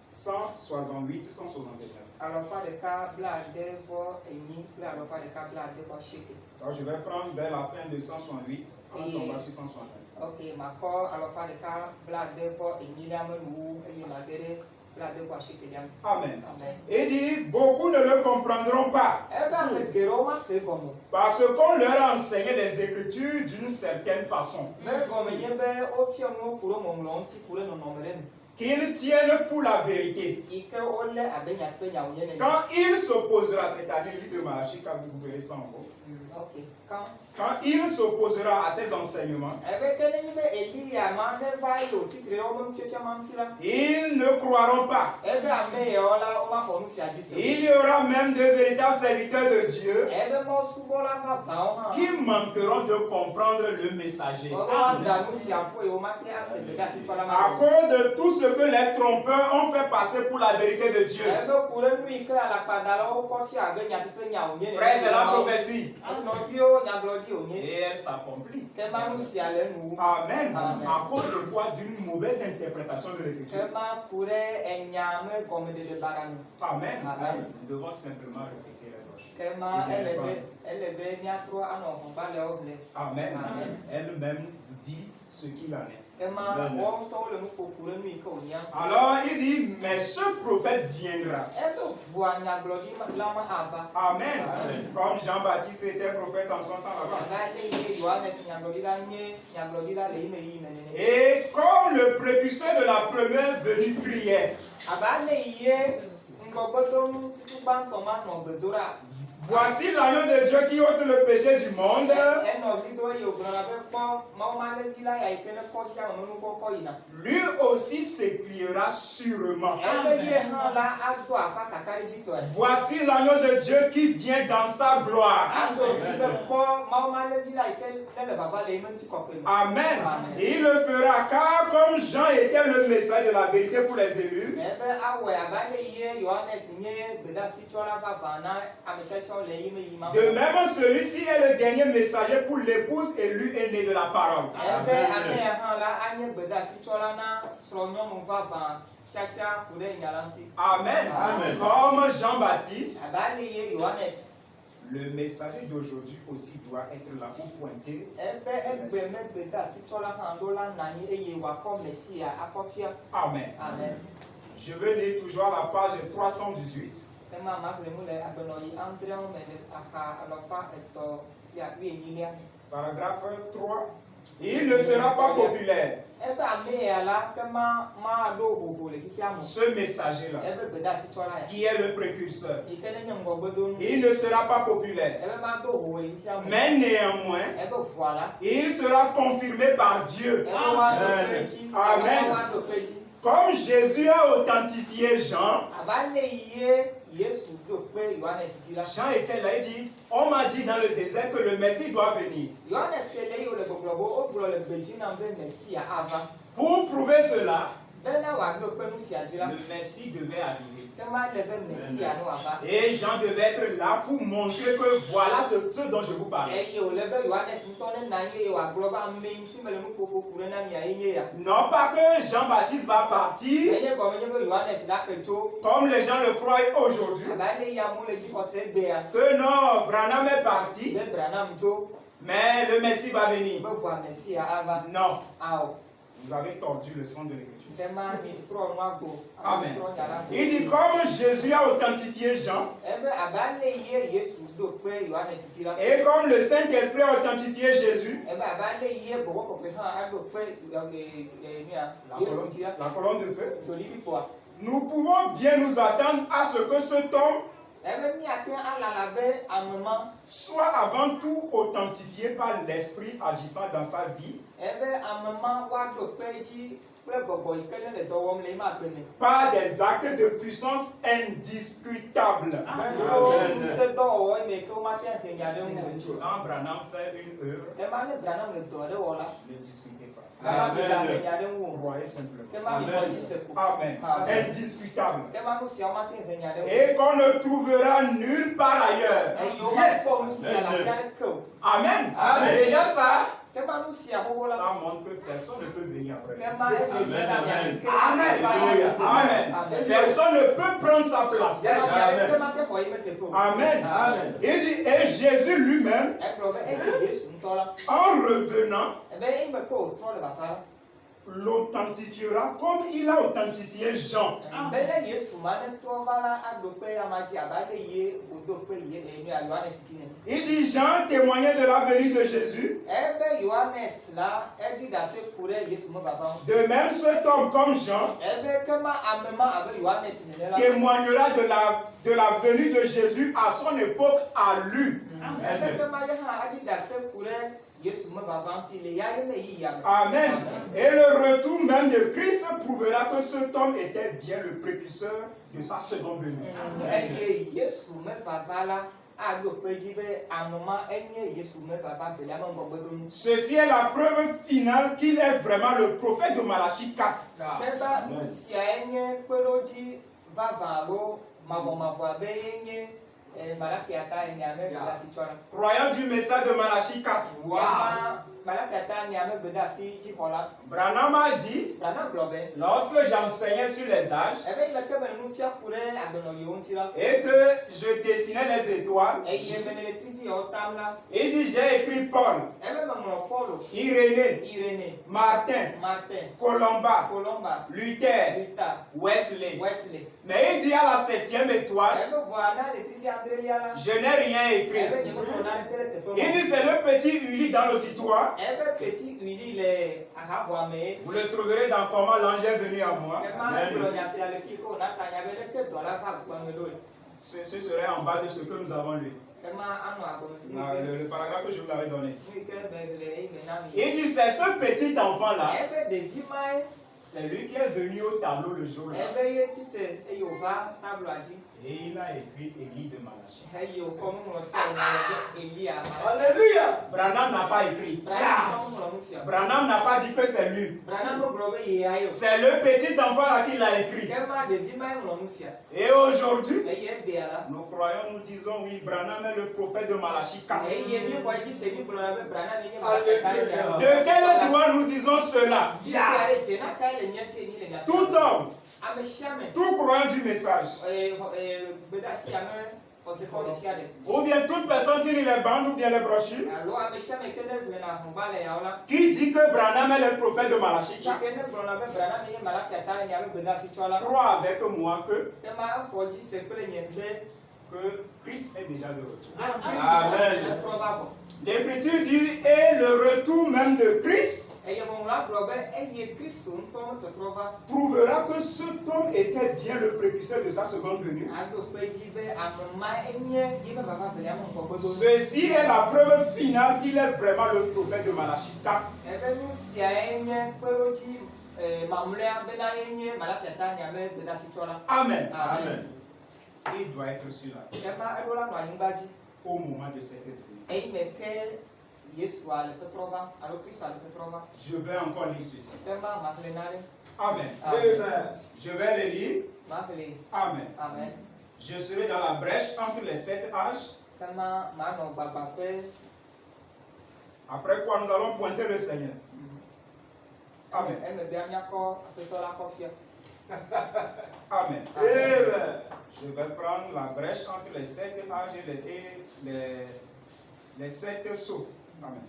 168, 169. alɔfa ɖeka blaade-vɔ-enyi kple alɔfa ɖeka blaade-vɔ-asieke. Alors je vais prendre vers la fin de 168, quand on va sur 169. Ok, makɔ alɔfa ɖeka blaade-vɔ-enyilia me nuwu eye ma ge ɖe blaade-vɔ-asiekelia me. Amen. Amen. Il dit, beaucoup ne le comprendront pas, Ebe ame geɖewo ma se gɔme o. parce qu'on leur a enseigné les Écritures d'une certaine façon. Me gɔme nye be wofia nuwo ku ɖe ŋɔŋlɔ ŋuti ku ɖe nɔnɔme ɖe me. qu'il tienne pour la vérité. ike ole abe nyateƒe nyawo nye nene. Quand il s'opposera, c'est-à-dire lui de Malachie, quand vous verrez ça encore, Ok. quand il s'opposera à ses enseignements, Ebe ke nenyi be Elia ma ne va ilo titre wo be fiafia ma ntsi la. ils ne croiront pas. Ebe ame ye la o ma xɔ nu sia dzi se. Il y aura même de véritables serviteurs de Dieu Ebe mo subɔla vavawo hã. qui manqueront de comprendre le messager. O wa da nu sia ƒo ye o ma te ase be da si tsɔla ma. À cause de tout ce que les trompeurs ont fait passer pour la vérité de Dieu. Ebe ku ɖe nu yi ke alakpadalawo kɔ fia abe nyateƒe nyawo nye. Frère, c'est la prophétie. Nɔviwo nyagblɔɖi wonye. Et elle s'accomplit. Ke ma nu sia le nu. Amen. Amen. À cause de quoi? D'une mauvaise interprétation de l'écriture. Ke ma ku ɖe enya me gɔmeɖeɖe ba ɖa nu. Amen. Amen. Nous devons simplement répéter les choses. Ke ma ele be miatrɔ anɔ xɔgbalẽwo ƒle. Amen. Amen. Elle-même vous dit ce qu'il en est. Ke ma wɔwo ŋutɔwo le nu ƒoƒu ɖe nu yi ke wonya. Alors il dit, mais ce prophète viendra. Ebe vua nyagblɔɖi la ma ava. Amen. Amen. Comme Jean-Baptiste était prophète en son temps là-bas. Abe ale yi Yohanes nyagblɔɖila nye nyagblɔɖila le yi me yi me nene. Et comme le précurseur de la première venue priait, Abe ale yi ŋgɔgbedonu tutugbãtɔ ma nɔ gbedoɖa. voici l'agneau de Dieu qui ôte le péché du monde. Enɔvi do eye wògblɔna be kpɔ Mawu ma ɖe vi la ya yi ke ne kɔ via me nu kɔkɔ yina. Lui aussi s'écriera sûrement. Ebe ye hã la ado akpa kakaɖedzitɔe. Voici l'agneau de Dieu qui vient dans sa gloire. Ado vi be kpɔ Mawu ma ɖe vi la yi ke ne le vava le yi me ŋuti kɔkɔe me. Amen. Amen. Et il le fera car comme Jean était le messager de la vérité pour les élus, Ebe awɔe abe ale yi Yohanes nye gbedasitsɔla vava na ametsɔtsɔ le yi me yi ma. de même celui-ci est le dernier messager pour l'épouse élue et née de la parole. Ebe ame ya hã la anye gbedasitsɔla na srɔ̃nyɔnu vava tsatsa ku ɖe nya la ŋuti. Amen. Amen. Comme Jean-Baptiste, Abe ale yi Yohanes. le messager d'aujourd'hui aussi doit être là pour pointer. Ebe egbe me gbedasitsɔla hã ɖo la na anyi eye wòakɔ Mesia akɔ fia. Amen. Amen. Je vais lire toujours à la page 318. Ema ma ƒle nu le agbenɔyi adrewo me le axa alɔfa etɔ̃ fia wuienyilia. Paragraphe 3. Il ne sera pas populaire, Ebe ame ya la ke ma ɖo hoho le xixia me. ce messager-là, Ebe gbedasitsɔla ya. qui est le précurseur. Yi ke ne nye ŋgɔgbedonu. Il ne sera pas populaire, Ebe ma do hoho le xixia me. mais néanmoins, Ebe vua la. il sera confirmé par Dieu. Ebe wa ɖo kpe dzi. Amen. Ebe wa ɖo kpe dzi. Comme Jésus a authentifié Jean, Abe ale yi Yesu ɖo kpe Yohanes dzi la. Jean était là, il dit, on m'a dit dans le désert que le Messie doit venir. Yohanes ke le yi wòle gbɔgblɔ bo wogblɔ le gbedzi na be Mesia ava. Pour prouver cela, Bena wòaɖo kpe nu sia dzi la. le Messie devait arriver. Ke ma le be Mesia no ava. Et Jean devait être là pour montrer que voilà ce dont je vous parle. Eye wòle be Yohanes ŋutɔ ne na anyi eye wòagblɔ be ame ŋuti mele nu ƒoƒo ku ɖe na mia ye nye ya. Non pas que Jean-Baptiste va partir, Enye gɔme nye be Yohanes la ke tso. comme les gens le croient aujourd'hui, Abe ale yi amewo le dzi xɔ se egbea. que non, Branham est parti, Be Branham tso. mais le Messie va venir. Be vua Mesia ava. Non, Awɔ. vous avez tordu le sens de l'écriture. Ke ma mi trɔ nu agbo. Amen. Trɔ nya la go. Il dit comme Jésus a authentifié Jean, Ebe abe ale yi Yesu ɖo kpe Yohanes dzi la. et comme le Saint-Esprit a authentifié Jésus, Ebe abe ale yi gbɔgbɔ kɔkɔe hã aɖo kpe Yesu dzi la. la colonne de feu, Dolivi kpoa. nous pouvons bien nous attendre à ce que cet homme Ebe miate alala be ame ma. soit avant tout authentifié par l'Esprit agissant dans sa vie, Ebe ame ma woaɖo kpe dzi kple gbɔgbɔ yi ke ne le dɔ wɔm le ema gbe me. par des actes de puissance indiscutables. Be ŋusẽdɔwɔwɔ yi me ke womate ŋu nya ɖe ŋu o. Quand Branham fait une œuvre, Ema ne Branham le dɔ aɖe wɔ la. ne discutez pas. Ema mi ga nya ɖe ŋu o. Croyez simplement. Ema mi xɔ dzi se ko. Amen. Amen. Indiscutable. Ema nu sia womate ŋu nya ɖe ŋu o. Et qu'on ne trouvera nulle part ailleurs. Eye womakpɔ nu sia le afi aɖeke o. Amen. Amen. Déjà ça, Ema nu sia xoxo la. ça montre que personne ne peut venir après. Ema ese nye na mia ke. Amen. Amen. Amen. Personne ne peut prendre sa place. Ema te xɔ yi me teƒe o. Amen. Amen. Il dit, et Jésus lui-même, Egblɔ be eye Yesu ŋutɔ la. en revenant, Ebe eyi me ke wòtrɔ le vava la. l'authentifiera comme il a authentifié Jean. Be ne Yesu ma ne trɔ va la aɖo kpe ama dzi abe ale yi wòdo kpe Yohanes dzi ne. Il dit, Jean témoignait de la venue de Jésus Ebe Yohanes Johannes là, elle dit dans ce courrier, Yesu me va vendre. De même, cet homme comme Jean Eh bien, comment amement avec Johannes là? témoignera de la venue de Jésus à son époque à lui. Eh bien, comment il a dit dans ce courrier, Yesu me va vendre, il y a une yam. Amen. Et le retour même de Christ prouvera que cet homme était bien le précurseur de sa seconde venue. Eh Yesu me va là. Ceci est la preuve finale qu'il est vraiment le prophète de Malachie 4. Croyant du message de Malachie 4. Wow. Branham a dit, lorsque j'enseignais sur les âges et que je dessinais les étoiles, il dit j'ai écrit Paul, Irénée, Martin, Colomba, Luther, Wesley. Mais il dit à la 7e étoile, je n'ai rien écrit. Il dit c'est le petit Uli dans l'auditoire. Vous le trouverez dans Comment l'ange est venu à moi. Ce serait en bas de ce que nous avons lu. Le paragraphe que je vous avais donné. Il dit c'est ce petit enfant là. C'est lui qui est venu au tableau le jour là. Et il a écrit Élie de Malachie. Alléluia. Branham n'a pas écrit. Branham n'a pas dit que c'est lui. C'est le petit enfant là qui l'a écrit. Et aujourd'hui, nous croyons, nous disons oui, Branham est le prophète de Malachie 4. De quel droit nous disons cela? Tout homme, tout croyant du message, ou bien toute personne qui lit les bandes ou bien les brochures, qui dit que Branham est le prophète de Malachie 4, croit avec moi que Christ est déjà de retour. Amen. L'Écriture dit, et le retour même de Christ prouvera que cet homme était bien le précurseur de sa seconde venue. Ceci est la preuve finale qu'il est vraiment le prophète de Malachie 4. Amen. Amen. Il doit être celui-là au moment de cette venue. Je vais encore lire ceci. Amen. Je vais le lire. Amen. Je serai dans la brèche entre les 7 âges. Après quoi nous allons pointer le Seigneur. Amen. Amen. Je vais prendre la brèche entre les 7 âges et les 7 sceaux. Amen.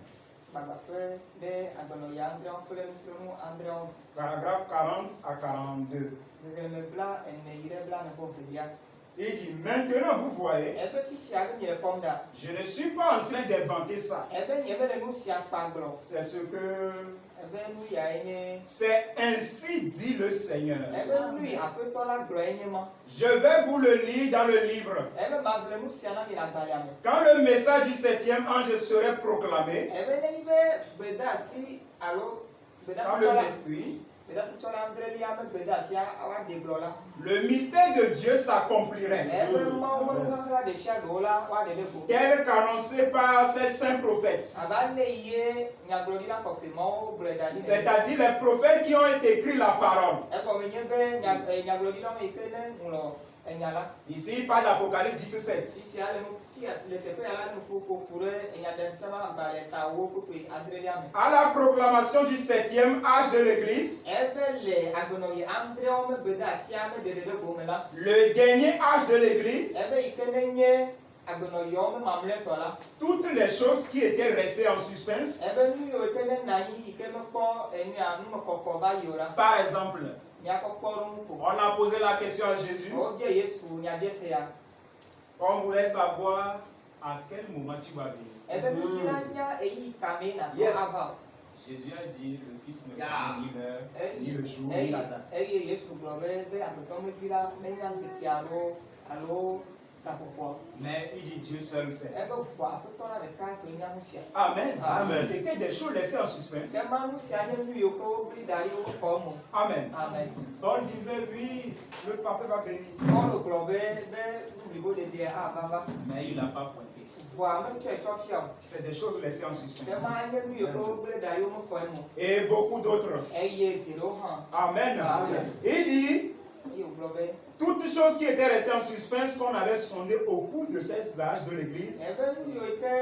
Paragraphe 40 à 42. Il dit, maintenant vous voyez, je ne suis pas en train d'inventer ça. C'est ce que... C'est ainsi dit le Seigneur. Je vais vous le lire dans le livre. Quand le message du 7e ange serait proclamé, par le l'esprit, le mystère de Dieu s'accomplirait. Tel qu'annoncé par ces saints prophètes. C'est-à-dire les prophètes qui ont écrit la parole. Ici, il parle d'Apocalypse 17. À la proclamation du 7e âge de l'Église, le dernier âge de l'Église, toutes les choses qui étaient restées en suspense, par exemple, on a posé la question à Jésus. On voulait savoir à quel moment tu vas venir. Yes. Jésus a dit, le Fils ne connaît ni l'heure, ni le jour, ni Eye la date. Yesu gblɔ be aƒetɔmevi la menya ŋkeke alo takpɔkpɔ. Mais il dit Dieu seul sait. Ebe vɔ aƒetɔ la ɖeka koe nya nu sia. Amen. Amen. C'était des choses laissées en suspense. Ke ma nu sia nye nu yiwo ke wobli da ɖi woƒe xɔ me. Amen. Amen. Paul disait, oui, le parfait va venir. Paulo gblɔ be nublibo ɖeɖia ava. Mais il n'a pas pointé. Vɔa metsɔe tsɔ fia o. C'est des choses laissées en suspense. Ke ma nye nu yiwo ke wobli da ɖi woƒe xɔe me. Et beaucoup d'autres. Eye geɖewo hã. Amen. Amen. Il dit, Eye wogblɔ be toutes choses qui étaient restées en suspense qu'on avait sondées au cours de ces âges de l'Église ebe nu yiwo ke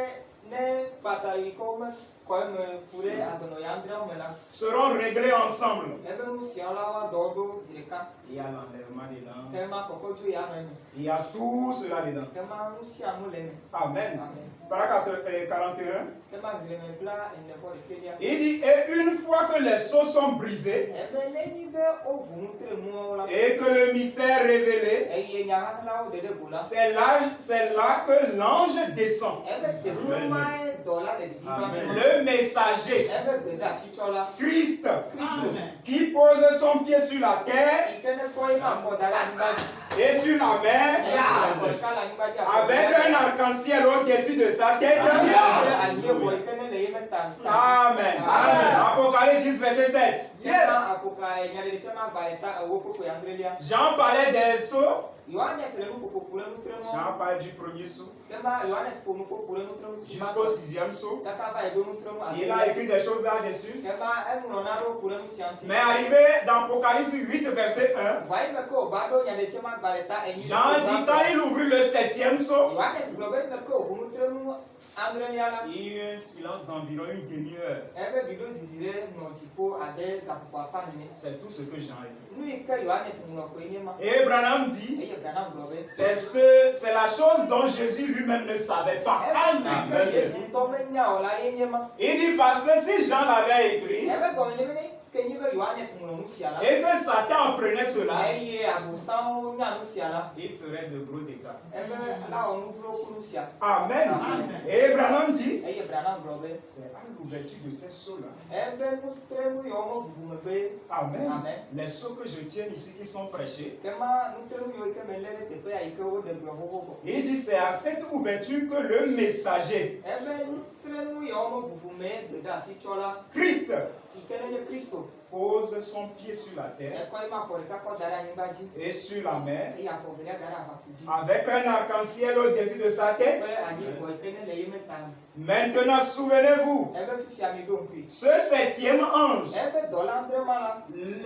ne kpata yi ke womekɔ eme ku ɖe agbenɔya adreawo me la. seront réglées ensemble. Ebe nu siawo la woaɖɔ ɖo zi ɖeka. Il y a l'enlèvement dedans. Ke ma kɔkɔ dzo yame me. Il y a tout cela dedans. Ke ma nu sia nu le me. Amen. Amen. Paragraphe 41. Ke ma hleme bla enefɔ ɖekelia. Il dit, et une fois que les sceaux sont brisés Ebe ne nyi be woʋu nutre nuawo la. et que le mystère révélé, Eye nyaɣaɣlawo ɖe ɖe go la. c'est là que l'ange descend. Ebe teƒe mae dɔ la le ɖiɖi va me. Le messager, Ebe gbedeasitsɔla. Christ, Kristo. qui pose son pied sur la terre Yi ke ne kɔ eƒe afɔ da ɖe anyigba dzi. et sur la mer, Eye afɔ ɖeka le anyigba dzi. avec un arc-en-ciel au-dessus de sa tête. Anyieʋɔ yi ke ne le yeƒe ta. Amen. Amen. Apocalypse 10, verset 7. Yes. Apoka nyaɖeɖefia ma agbalẽ ta ewo kpokpo adrelia. Jean parlait des sceaux. Yohanes le nu ƒoƒo ɖe nutre nuawo. Jean parle du premier sceau Ke ma Yohanes ƒo nu ƒoƒo ɖe nutre nu. jusqu'au 6e sceau. Kaka va yi ɖo nutre nu. Il a écrit des choses là-dessus. Ke ma eŋlɔ naɖewo ku ɖe nu sia ŋuti. Mais arrivé dans Apocalypse 8, verset 1, Va yi me ke wòva ɖo nyaɖeɖefia ma agbalẽ ta enyi. Jean dit quand il ouvrit le 7e sceau, Yohanes gblɔ be me ke wòʋu nutre nu adrelia la. il y eut un silence d'environ une demi-heure. Ebe ɖiɖo zizi ɖe nɔ dziƒo abe gaƒoƒo afã nene. C'est tout ce que Jean a écrit. Nu yi ke Yohanes ŋlɔ koe nye ma. Et Branham dit, Eye Branham gblɔ be. c'est la chose dont Jésus lui-même ne savait pas. Ebe nu yi ke Yesu ŋutɔ menya o la ye nye ma. Il dit parce que si Jean l'avait écrit Ebe gɔme nye be ne ke nye be Yohanes ŋlɔ nu sia la. et que Satan apprenait cela, Eye abosãwo nya nu sia la. il ferait de gros dégâts. Ebe la wɔ nu vlo ku nu sia. Amen. Amen. Et Branham dit, Eye Branham gblɔ be. c'est à l'ouverture de ces sceaux-là. Ebe nutre nu yiwo meʋuʋu me be. Amen. Amen. Les sceaux que je tiens ici qui sont prêchés. Ke ma nutre nu yiwo ke me lé ɖe teƒea yi ke woɖe gblɔ vovovo. Il dit c'est à cette ouverture que le messager, Ebe nutre nu yiwo meʋuʋu me gbedeasitsɔla. Christ, Yi ke ne nye Kristo. pose son pied sur la terre Ekɔ eƒe afɔ ɖeka kɔ da ɖe anyigba dzi. et sur la mer, Eye afɔ velia da ɖe aʋaƒu dzi. avec un arc-en-ciel au-dessus de sa tête. Ebe anyieʋɔ yi ke ne le yeme ta. Maintenant, souvenez-vous, Ebe fifia mi ɖo ŋkui. ce 7e ange, Ebe dɔla andre ma la.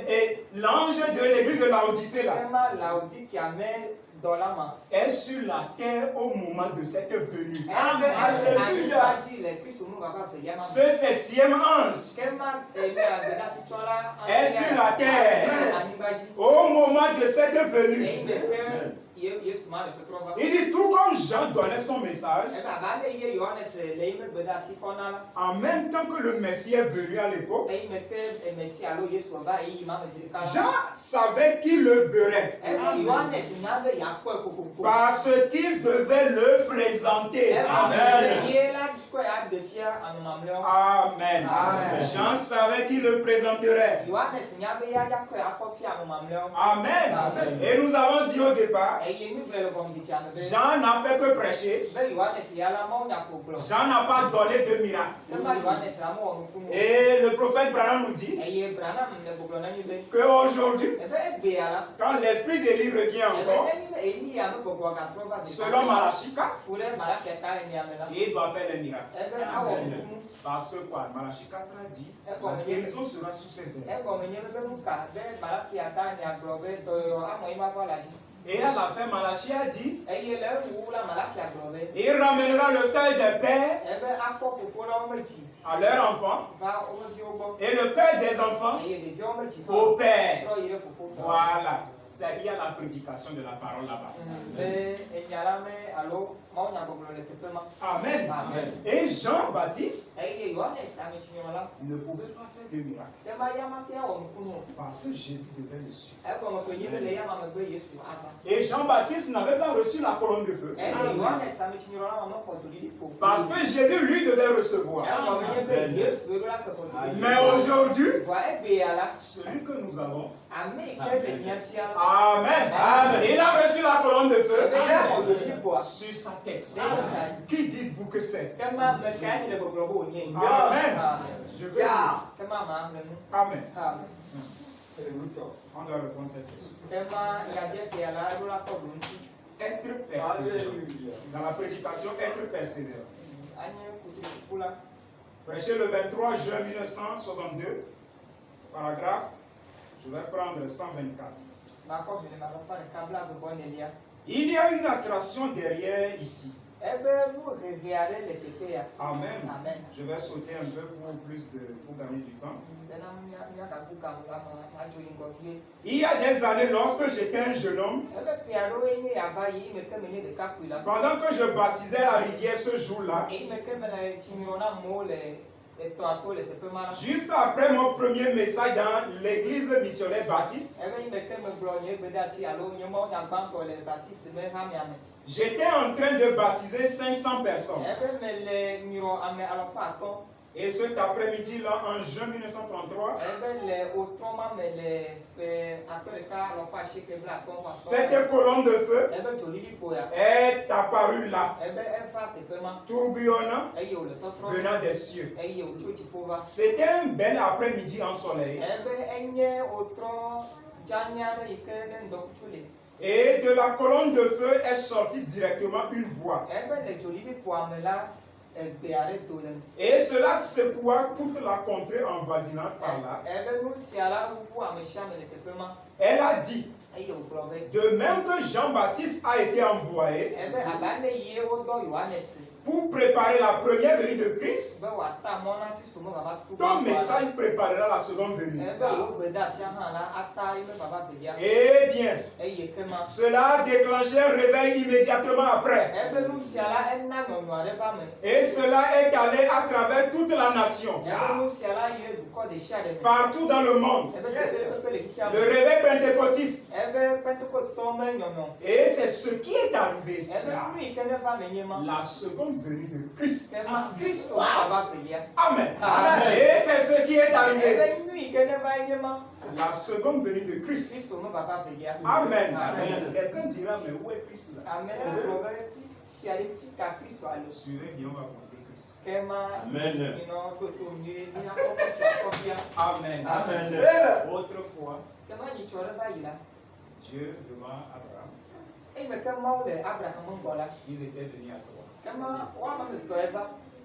et l'ange de l'église de Laodicée là, Ema Laodikea me dɔla ma. est sur la terre au moment de cette venue. Ebe Alléluia. anyigba dzi le Kristo nu vava velia ma. Ce 7e ange Ke ma gbedeasitsɔla. est sur la terre Anyigba dzi. au moment de cette venue. Eyi me ke Yesu ma le trɔtrɔ va. Il dit tout comme Jean donnait son message, Ebe abe ale ye Yohanes le yi me gbedeasi kɔna la. en même temps que le Messie est venu à l'époque, Eyi me ke Mesi alo Yesu va eyi ma me zi ɖeka la. Jean savait qu'il le verrait Ebe Yohanes nya be yakpɔe kokoko. parce qu'il devait le présenter. Amen. Ye la kɔe aɖe fia ame mamlɛawo. Amen. Amen. Jean savait qu'il le présenterait. Yohanes nya be ya kɔe akɔ fia ame mamlɛawo. Amen. Amen. Et nous avons dit au départ, Eye nu gblɔ le gɔmedzedzea me be. Jean n'a fait que prêcher. Be Yohanes ya la mawo nya ko gblɔ. Jean n'a pas donné de miracle. Ema Yohanes la mewɔ nukunu. Et le prophète Branham nous dit Eye Branham le gbɔgblɔ na mi be. qu'aujourd'hui, Ebe egbea la. quand l'esprit d'Élie revient Ebe encore, nenyi be Eliya me gbɔgblɔ gatrɔ va zi. selon Malachie 4, Ku ɖe Malaki ta enia me la. il doit faire les miracles. Ebe awɔ nukunu. Parce que quoi? Malachie 4 a dit, la guérison sera sous ses ailes. Egɔme nye be nuka be Malaki ta enia gblɔ be dɔyɔyɔ amɔ yi ma va la dzi. Et à la fin, Malachie a dit, Eye le ewu la Malaki gblɔ be. il ramènera le cœur des pères Ebe akɔ fofo la wo me dzi. à leurs enfants Va wo viwo gbɔ. et le cœur des enfants Eye ɖeviwo me dzi. au père. Trɔ yi ɖe fofo gbɔ. Voilà. il y a la prédication de la parole là-bas. Amen. Amen. Et Jean-Baptiste ne pouvait pas faire de miracle parce que Jésus devait le suivre. Et Jean-Baptiste n'avait pas reçu la colonne de feu parce que Jésus lui devait recevoir. Mais aujourd'hui, celui que nous avons, Amen. Amen. Il a reçu la colonne de feu sur sa tête. Qui dites-vous que c'est? Amen. Je veux dire. Amen. On doit répondre cette question. Être persévérant. Dans la prédication, être persévérant. Prêcher le 23 juin 1962, paragraphe, je vais prendre 124. Il y a une attraction derrière ici. Amen. Je vais sauter un peu pour gagner du temps. Il y a des années, lorsque j'étais un jeune homme, pendant que je baptisais la rivière ce jour-là, juste après mon premier message dans l'église missionnaire baptiste, j'étais en train de baptiser 500 personnes. Et cet après-midi-là, en juin 1933, cette colonne de feu est apparue là, tourbillonnant, venant des cieux. C'était un bel après-midi ensoleillé. Et de la colonne de feu est sortie directement une voix. Et cela secoua toute la contrée environnante par là. Elle a dit, de même que Jean-Baptiste a été envoyé pour préparer la première venue de Christ, ton message préparera la seconde venue. Eh bien, cela a déclenché un réveil immédiatement après. Et cela est allé à travers toute la nation, partout dans le monde. Le réveil pentecôtiste. Et c'est ce qui est arrivé. La seconde venue de Christ. Amen. Amen. Et c'est ce qui est arrivé. La seconde venue de Christ. Amen. Amen. Quelqu'un dira, mais où est Christ là? Suivez bien, on va compter Christ. Amen. Amen. Amen. Autrefois, Dieu devant Abraham, ils étaient venus à toi.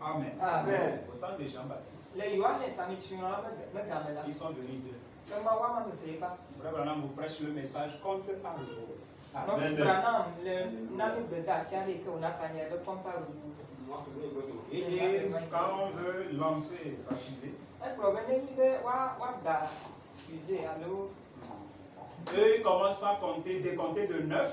Amen. Amen. Au temps de Jean-Baptiste, ils sont venus d'eux. Frère Branham vous prêche le message contre à rebours. Amen. Il dit, quand on veut lancer la fusée, eux, ils commencent par décompter de 9.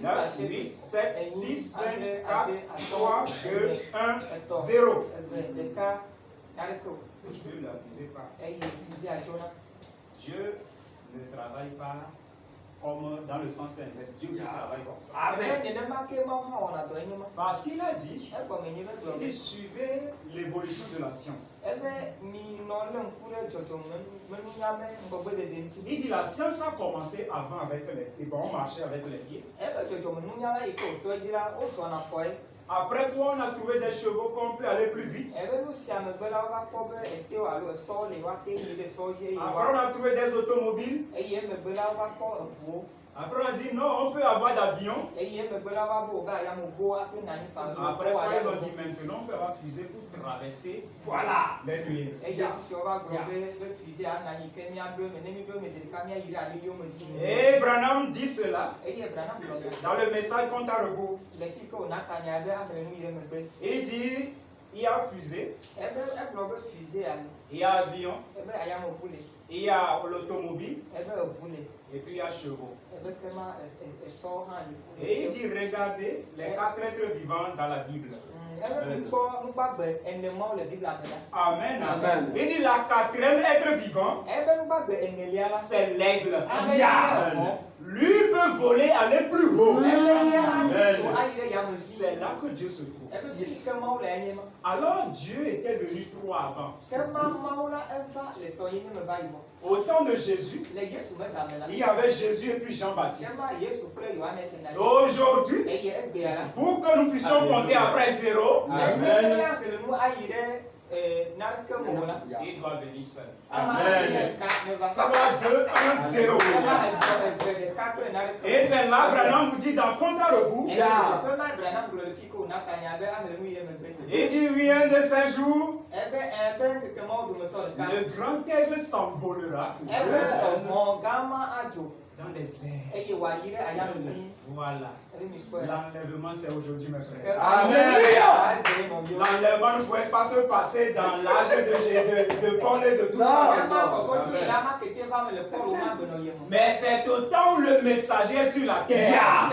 9, 8, 7, 6, 5, 4, 3, 2, 1, 0. Dieu la fusée part. Dieu ne travaille pas comme dans le sens inverse. Dieu aussi travaille comme ça. Amen. Parce qu'il a dit, il dit, suivez l'évolution de la science. Il dit, la science a commencé avant avec les bons, on marchait avec les pieds. Après quoi, on a trouvé des chevaux qu'on peut aller plus vite. Après, on a trouvé des automobiles. Après, on a dit non, on peut avoir d'avion. Après, quoi, ils ont dit maintenant, on peut avoir fusée pour traverser les nuées. Et Branham dit cela dans le message contre à rebours. Il dit, il y a fusée. il y a avion, il y a l'automobile, et puis il y a chevaux. Et il dit, regardez les 4 êtres vivants dans la Bible. Amen. Amen. Il dit, la 4e être vivant, c'est l'aigle. Lui peut voler, aller plus haut. C'est là que Dieu se trouve. Alors Dieu était venu trop avant. Au temps de Jésus, il y avait Jésus et puis Jean-Baptiste. Aujourd'hui, pour que nous puissions compter après 0, il doit venir seul. Amen. 3, 2, 1, 0. Et c'est là, Branham vous dit dans compte à rebours. Il dit, oui, un de ces jours, le grand aigle s'envolera dans les airs. Voilà. L'enlèvement, c'est aujourd'hui, mes frères. Amen. L'enlèvement ne pouvait pas se passer dans l'âge de Paul et de tout ça. Mais c'est au temps où le messager est sur la terre.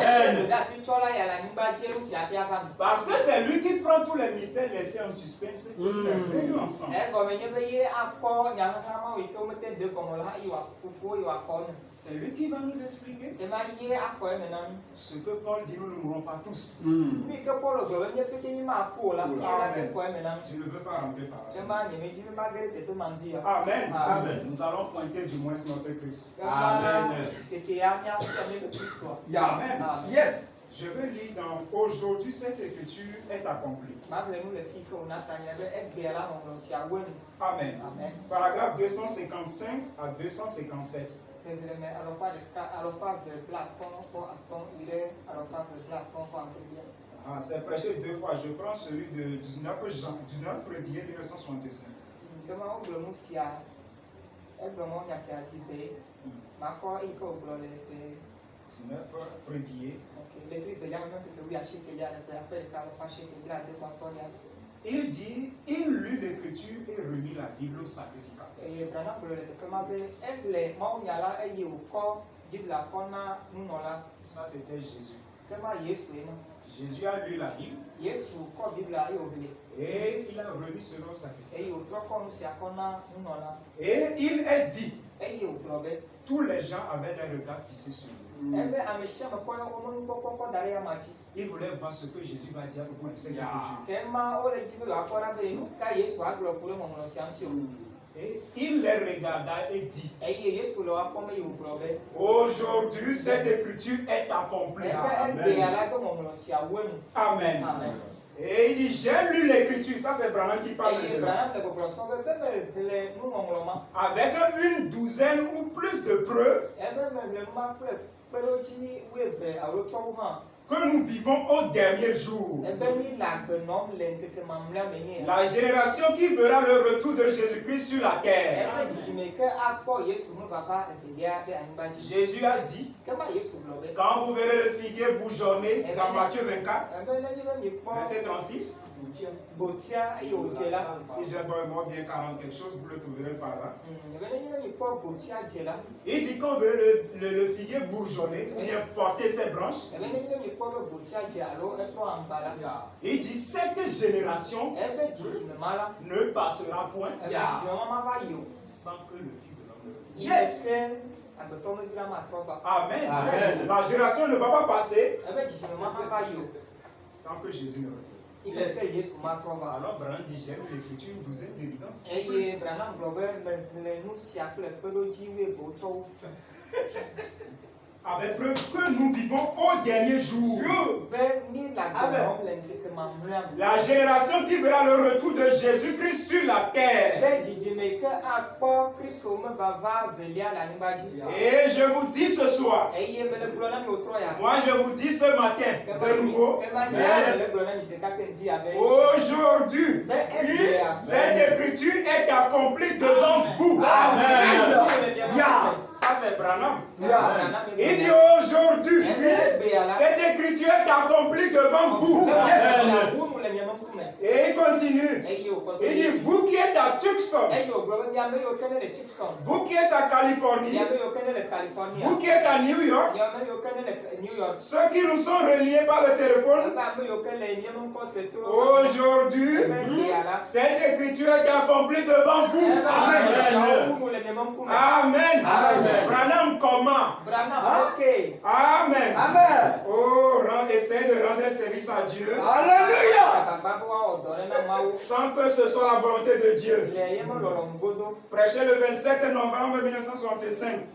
Parce que c'est lui qui prend tous les mystères laissés en suspense. Et nous ensemble. C'est lui qui va nous expliquer ce que Paul dit, nous ne mourrons pas tous. Je ne veux pas rentrer par là. Amen. Amen. Nous allons pointer du moins notre Christ. Amen. Amen. Yes. Je vais lire dans aujourd'hui cette écriture est accomplie. Amen. Paragraphe 255 à 257. C'est prêché 2 fois. Je prends celui de 19 février 1965. 19 février. Il dit, il lut l'écriture et remit la Bible au sacrificateur. Ça c'était Jésus. Jésus a lu la Bible et il a remis selon sacrificateur. Et il est dit, tous les gens avaient leur regard fixé sur lui. Ils voulaient voir ce que Jésus va dire au bout de cette écriture. Et il les regarda et dit, aujourd'hui cette écriture est accomplie. Amen. Amen. Et il dit, j'ai lu l'écriture. Ça c'est Branham qui parle. Avec une douzaine ou plus de preuves que nous vivons au dernier jour. La génération qui verra le retour de Jésus-Christ sur la terre. Jésus a dit, quand vous verrez le figuier bourgeonner dans Matthieu 24, verset 36, si j'ai bien 40 quelque chose, vous le trouverez par là. Il dit qu'on veut le figuier bourgeonner, il vient porter ses branches. Il dit cette génération ne passera point sans que le Fils de l'homme le Yes. Amen. Amen. La génération ne va pas passer tant que Jésus ne revient. Alors Branham dit, j'ai lu l'écriture une douzaine d'évidences. Avec preuve que nous vivons au dernier jour. La génération qui verra le retour de Jésus-Christ sur la terre. Et je vous dis ce soir, moi je vous dis ce matin, de nouveau, aujourd'hui, cette écriture est accomplie devant vous. Amen. Ça c'est Branham. Il dit aujourd'hui, cette écriture est accomplie devant vous. Et il continue. Il dit, vous qui êtes actuellement Tucson, vous qui êtes à Californie, vous qui êtes à New York, ceux qui nous sont reliés par le téléphone, aujourd'hui, cette écriture est accomplie devant vous. Amen. Amen. Branham comment? Amen. Amen. Oh, essayez de rendre service à Dieu. Alléluia. Sans que ce soit la volonté de Dieu. Prêchez le 27 novembre 1965.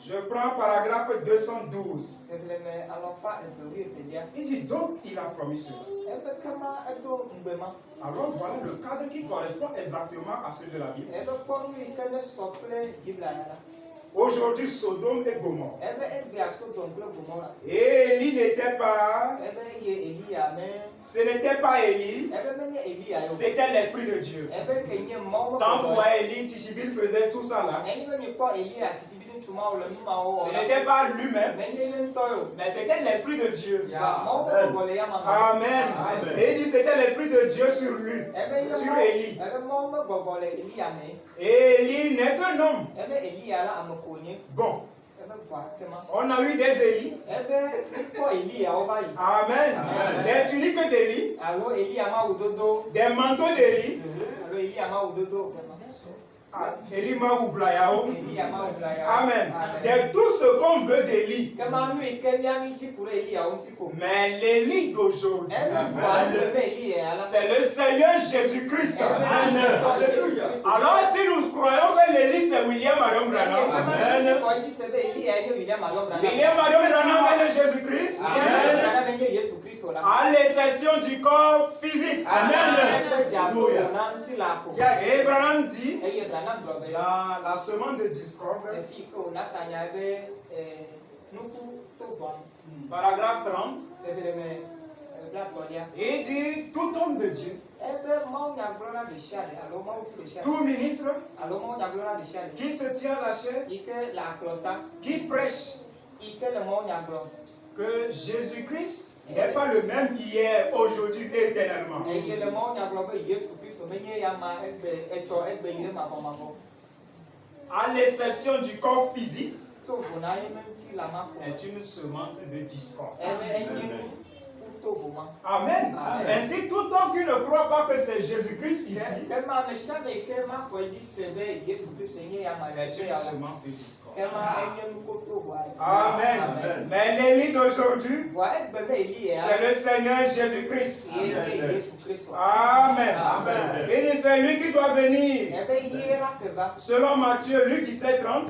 Je prends paragraphe 212. Il dit donc il a promis cela. Alors voilà le cadre qui correspond exactement à celui de la Bible. Aujourd'hui, Sodome et Gomorrhe. Et Élie n'était pas. Ce n'était pas Élie. C'était l'Esprit de Dieu. Quand vous voyez Élie, Tishibil faisait tout ça là. Ce n'était pas lui-même, mais c'était l'Esprit de Dieu. Amen. Et il dit c'était l'Esprit de Dieu sur lui, sur Élie. Et Élie n'est qu'un homme. Bon. On a eu des Élie. Amen. Des tuniques d'Élie. Des manteaux d'Élie. Élie Maoublaya. Amen. De tout ce qu'on veut d'Élie. Mais l'Élie d'aujourd'hui, c'est le Seigneur Jésus-Christ. Alors si nous croyons que l'Élie c'est William Marion Branham, William Marion Branham est le Jésus-Christ, à l'exception du corps physique. Amen. Et Branham dit la semence de discorde, paragraphe 30, il dit tout homme de Dieu, tout ministre qui se tient à la chair, qui prêche que Jésus-Christ n'est pas le même hier, aujourd'hui et éternellement. À l'exception du corps physique, est une semence de discorde. Amen. Ainsi, tout homme qui ne croit pas que c'est Jésus-Christ ici, est une semence de discorde. Amen. Mais l'Élie d'aujourd'hui, c'est le Seigneur Jésus-Christ. Amen. Et c'est lui qui doit venir. Selon Matthieu, Luc 17:30.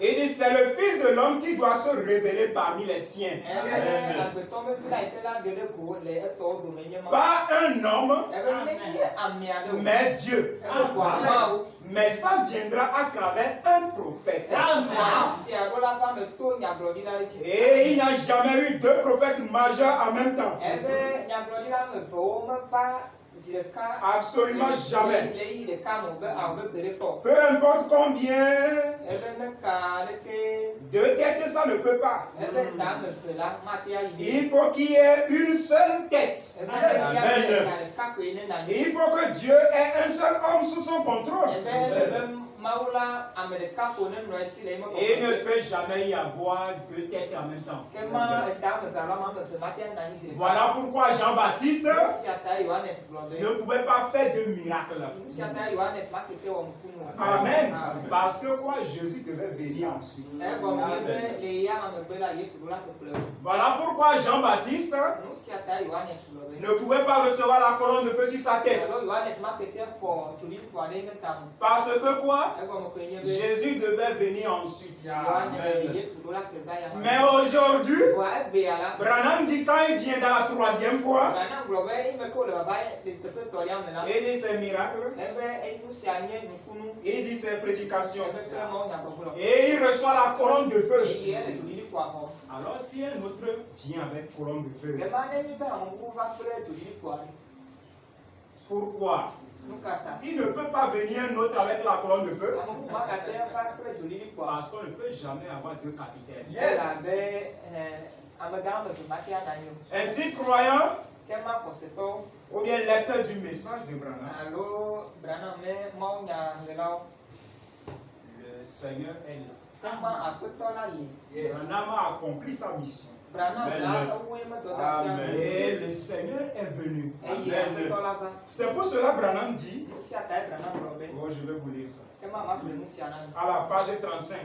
Il dit c'est le Fils de l'homme qui doit se révéler parmi les siens. Pas un homme, mais Dieu. Mais ça viendra à travers un prophète. Et il n'y a jamais eu deux prophètes majeurs en même temps. Absolument jamais. Peu importe combien de têtes ça ne peut pas. Il faut qu'il y ait une seule tête. Il faut que Dieu ait un seul homme sous son contrôle. Et il ne peut jamais y avoir deux têtes en même temps. Voilà pourquoi Jean-Baptiste ne pouvait pas faire de miracle. Amen. Parce que quoi? Jésus devait venir ensuite. Voilà pourquoi Jean-Baptiste ne pouvait pas recevoir la couronne de feu sur sa tête. Parce que quoi? Jésus devait venir ensuite. Mais aujourd'hui, Branham dit quand il vient dans la troisième fois, il dit c'est miracle, il dit c'est prédication, et il reçoit la couronne de feu. Alors si un autre vient avec couronne de feu, pourquoi? Il ne peut pas venir un autre avec la colonne de feu. Parce qu'on ne peut jamais avoir deux capitaines. Yes. Ainsi, croyant, ou bien lecteur du message de Branham, le Seigneur est là. Branham a accompli sa mission. Amen. Et le Seigneur est venu. C'est pour cela Branham dit, oh, je vais vous lire ça, à la page 35,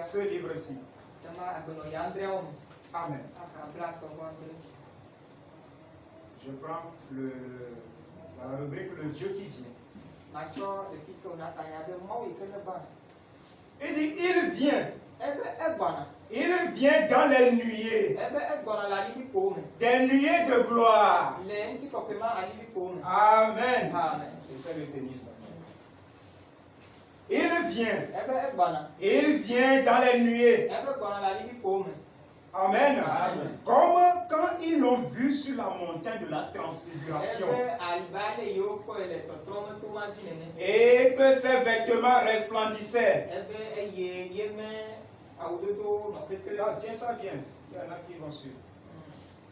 ce livre-ci. Amen. Je prends la rubrique Le Dieu qui vient. Il dit, il vient. Il vient dans les nuées. Des nuées de gloire. Amen. J'essaie de tenir ça. Il vient. Il vient dans les nuées. Amen. Amen. Comme quand ils l'ont vu sur la montagne de la transfiguration. Et que ses vêtements resplendissaient. Tiens ça bien. Il y en a qui vont suivre.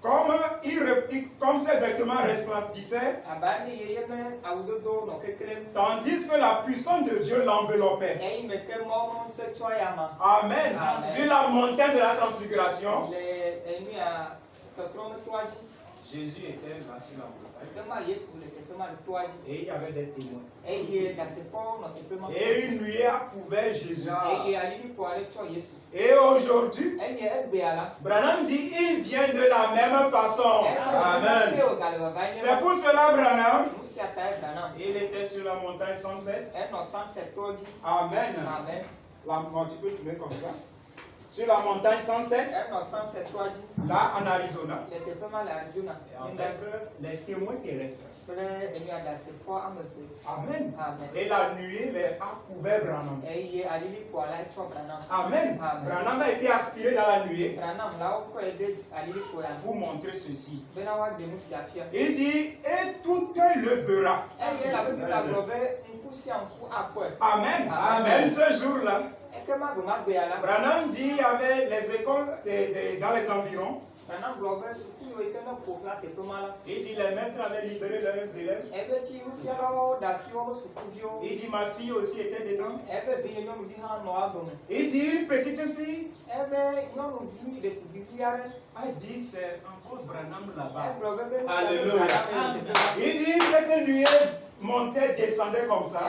Comme ses vêtements resplendissaient, tandis que la puissance de Dieu l'enveloppait. Amen. Amen. Sur la montagne de la transfiguration, Jésus était là sur la montagne. Et il y avait des témoins. Et une nuée a couvert Jésus. Et aujourd'hui, Branham dit il vient de la même façon. Amen. C'est pour cela Branham, il était sur la montagne 107. Amen. Tu peux tourner comme ça. Sur la montagne 107, là en Arizona, et en fait, les témoins terrestres. Amen. Et la nuée a couvert Branham. Amen. Branham a été aspiré dans la nuée pour montrer ceci. Il dit, et tout le verra. Amen. Amen. Ce jour-là, Branham dit il y avait les écoles dans les environs. Il dit les maîtres avaient libéré leurs élèves. Il dit ma fille aussi était dedans. Il dit une petite fille a dit c'est encore Branham là-bas. Alléluia. Il dit cette nuée montait, descendait comme ça.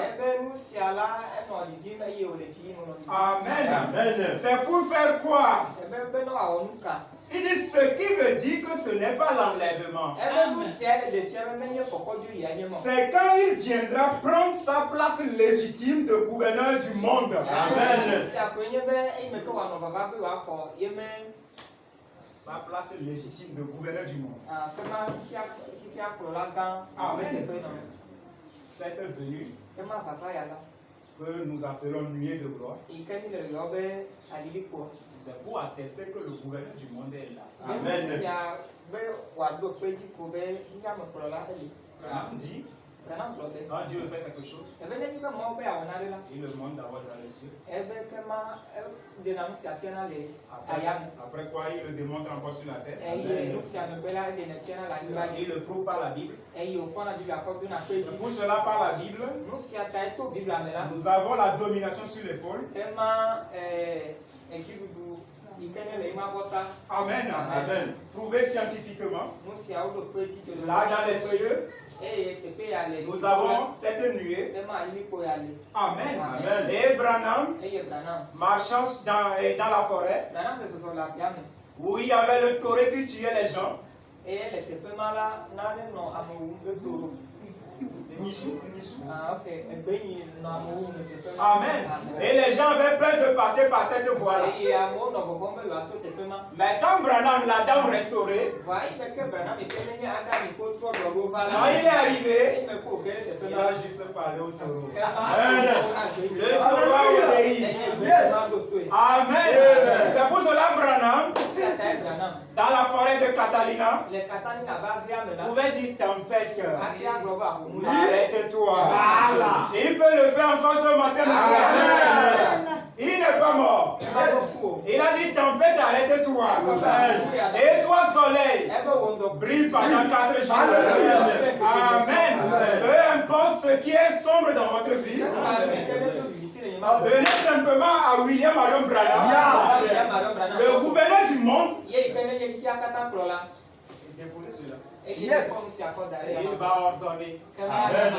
Amen. Amen. C'est pour faire quoi? Il dit ce qui veut dire que ce n'est pas l'enlèvement. C'est quand il viendra prendre sa place légitime de gouverneur du monde. Amen. Sa place légitime de gouverneur du monde. Amen. Cette venue que nous appelons nuée de gloire, c'est pour attester que le gouverneur du monde est là. Amen. Branham dit, quand Dieu veut faire quelque chose, il le demande d'avoir dans les cieux. Après quoi, il le démontre encore sur la terre. Il le prouve par la Bible. C'est pour cela, par la Bible, nous avons la domination sur l'épaule. Amen. Amen. Prouvé scientifiquement. Là, dans les cieux, nous avons cette nuée. Amen. Amen. Et Branham, marchant dans la forêt, où il y avait le taureau qui tuait les gens. Amen. Et les gens avaient peur de passer par cette voie-là. Mais quand Branham, la dame restaurée, quand il est arrivé, il a juste parlé au taureau. Le taureau a obéi. Amen. C'est pour cela Branham, dans la forêt de Catalina, pouvait dire tempête. Arrête-toi. Voilà. Il peut le faire encore ce matin. Amen. Il n'est pas mort. Il a dit tempête, arrête-toi. Amen. Et toi, soleil, brille pendant 4 jours. Amen. Amen. Amen. Peu importe ce qui est sombre dans votre vie, venez simplement à William Adam Branham, le gouverneur du monde, et déposez cela. Yes. Et il va ordonner Amen.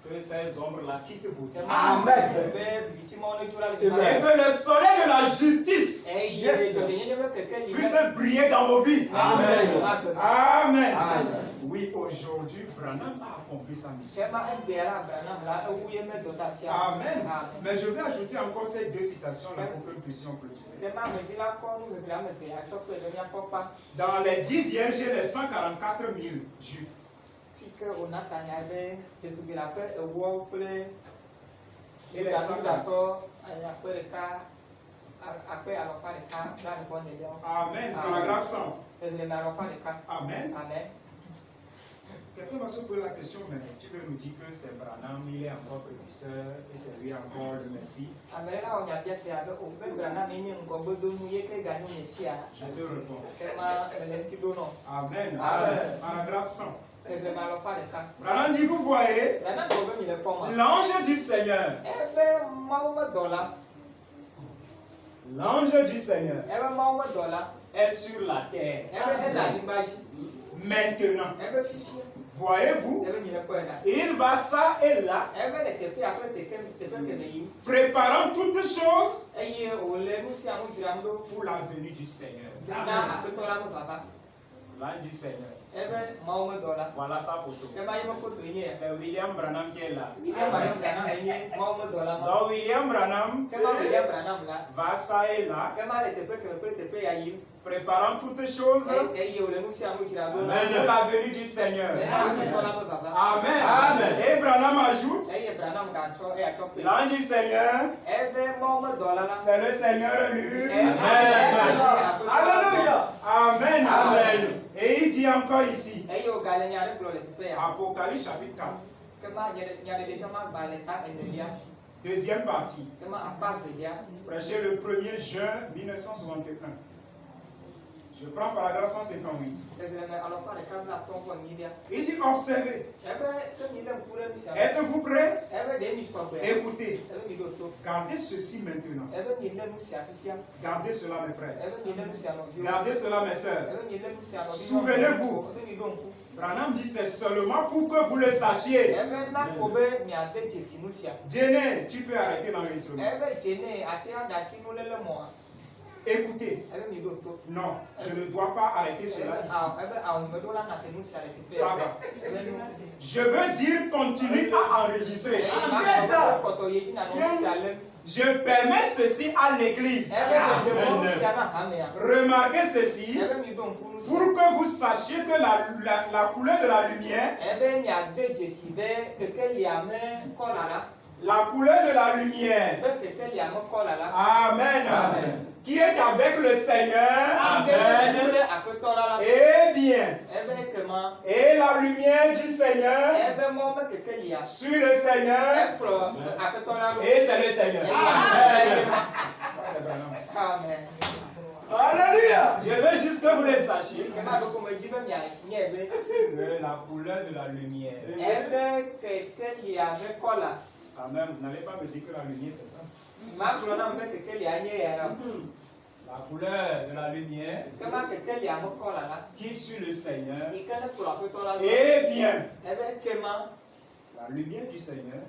que ces ombres-là quittent vous. Amen. Et que le soleil de la justice puisse briller dans vos vies. Amen. Amen. Amen. Oui, aujourd'hui, Branham a accompli sa mission. Amen. Mais je vais ajouter encore ces 2 citations-là pour que nous puissions clôturer. Dans les 10 vierges et les 144 000 juifs, et les 144. Amen. Paragraphe 100. Amen. Quelqu'un va se poser la question, mais tu veux nous dire que c'est Branham, il est encore précurseur et c'est lui encore le Messie? Je te réponds. Amen. Amen. Paragraphe 100. Branham dit, vous voyez, l'ange du Seigneur. L'ange du Seigneur est sur la terre. Maintenant, voyez-vous, il va ça et là, préparant toutes choses pour la venue du Seigneur. L'ange du Seigneur. Voilà sa photo. C'est William Branham qui est là. Donc William Branham va ça et là, préparant toutes choses pour la venue du Seigneur. Amen. Amen. Et Branham ajoute, l'ange du Seigneur, c'est le Seigneur lui. Amen. Alléluia. Amen. Amen. Et il dit encore ici, Apocalypse chapitre 4, deuxième partie, prêché le 1er juin 1961. Je prends paragraphe 158. Il dit, observez. Êtes-vous prêts? Écoutez. Gardez ceci maintenant. Gardez cela, mes frères. Gardez cela, mes soeurs. Souvenez-vous. Branham dit, c'est seulement pour que vous le sachiez. Jenny, tu peux arrêter l'enregistrement. Écoutez, non, je ne dois pas arrêter cela ici. Ça va. Je veux dire, continue à enregistrer. Je permets ceci à l'église. Remarquez ceci, pour que vous sachiez que la couleur de la lumière, la couleur de la lumière, amen, amen, qui est avec le Seigneur, Amen. et bien, et la lumière du Seigneur sur le Seigneur, et c'est le Seigneur. Amen. Alléluia. Je veux juste que vous le sachiez. Que la couleur de la lumière. Quand même, vous n'allez pas me dire que la lumière c'est ça. La couleur de la lumière qui suit le Seigneur. Et bien, la lumière du Seigneur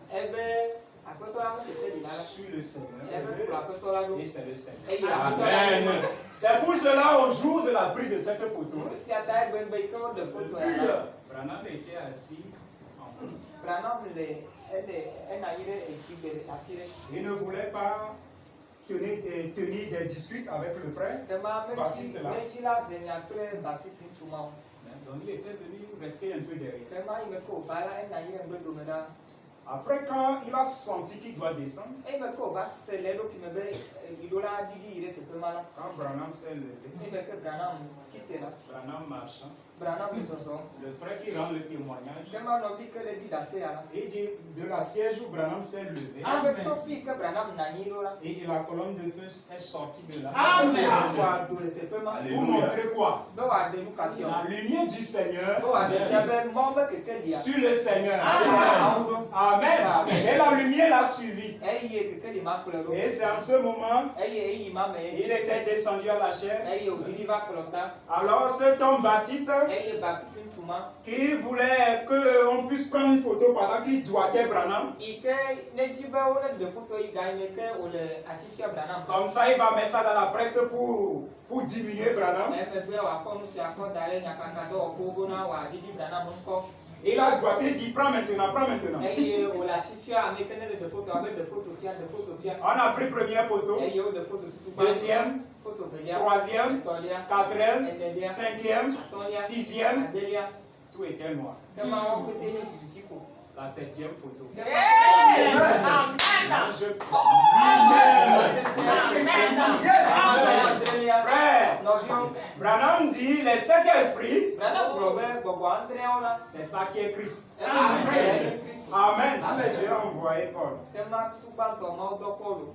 suit le Seigneur. Et c'est le Seigneur. Amen. C'est pour cela au jour de la prise de cette photo, Branham était assis en haut. Il ne voulait pas tenir des disputes avec le frère Baptiste là. Donc il était venu rester un peu derrière. Après, quand il a senti qu'il doit descendre, quand Branham s'est levé, Branham marchant, Le frère qui rend le témoignage. Il dit de la siège où Branham s'est levé. Et la colonne de feu est sortie de là. Pour montrer quoi? La lumière du Seigneur sur le Seigneur. Amen. Et la lumière l'a suivi. Et c'est en ce moment, il était descendu à la chair. Alors cet homme Baptiste qui voulait qu'on puisse prendre une photo pendant qu'il doigtait Branham. Comme ça, il va mettre ça dans la presse pour diminuer Branham. Il a doigté, il dit prends maintenant, prends maintenant. On a pris première photo, deuxième, troisième, quatrième, cinquième, sixième, tout était noir. La septième photo. Frère, Branham dit les sept esprits, c'est ça qui est Christ. Amen. Dieu a envoyé Paul.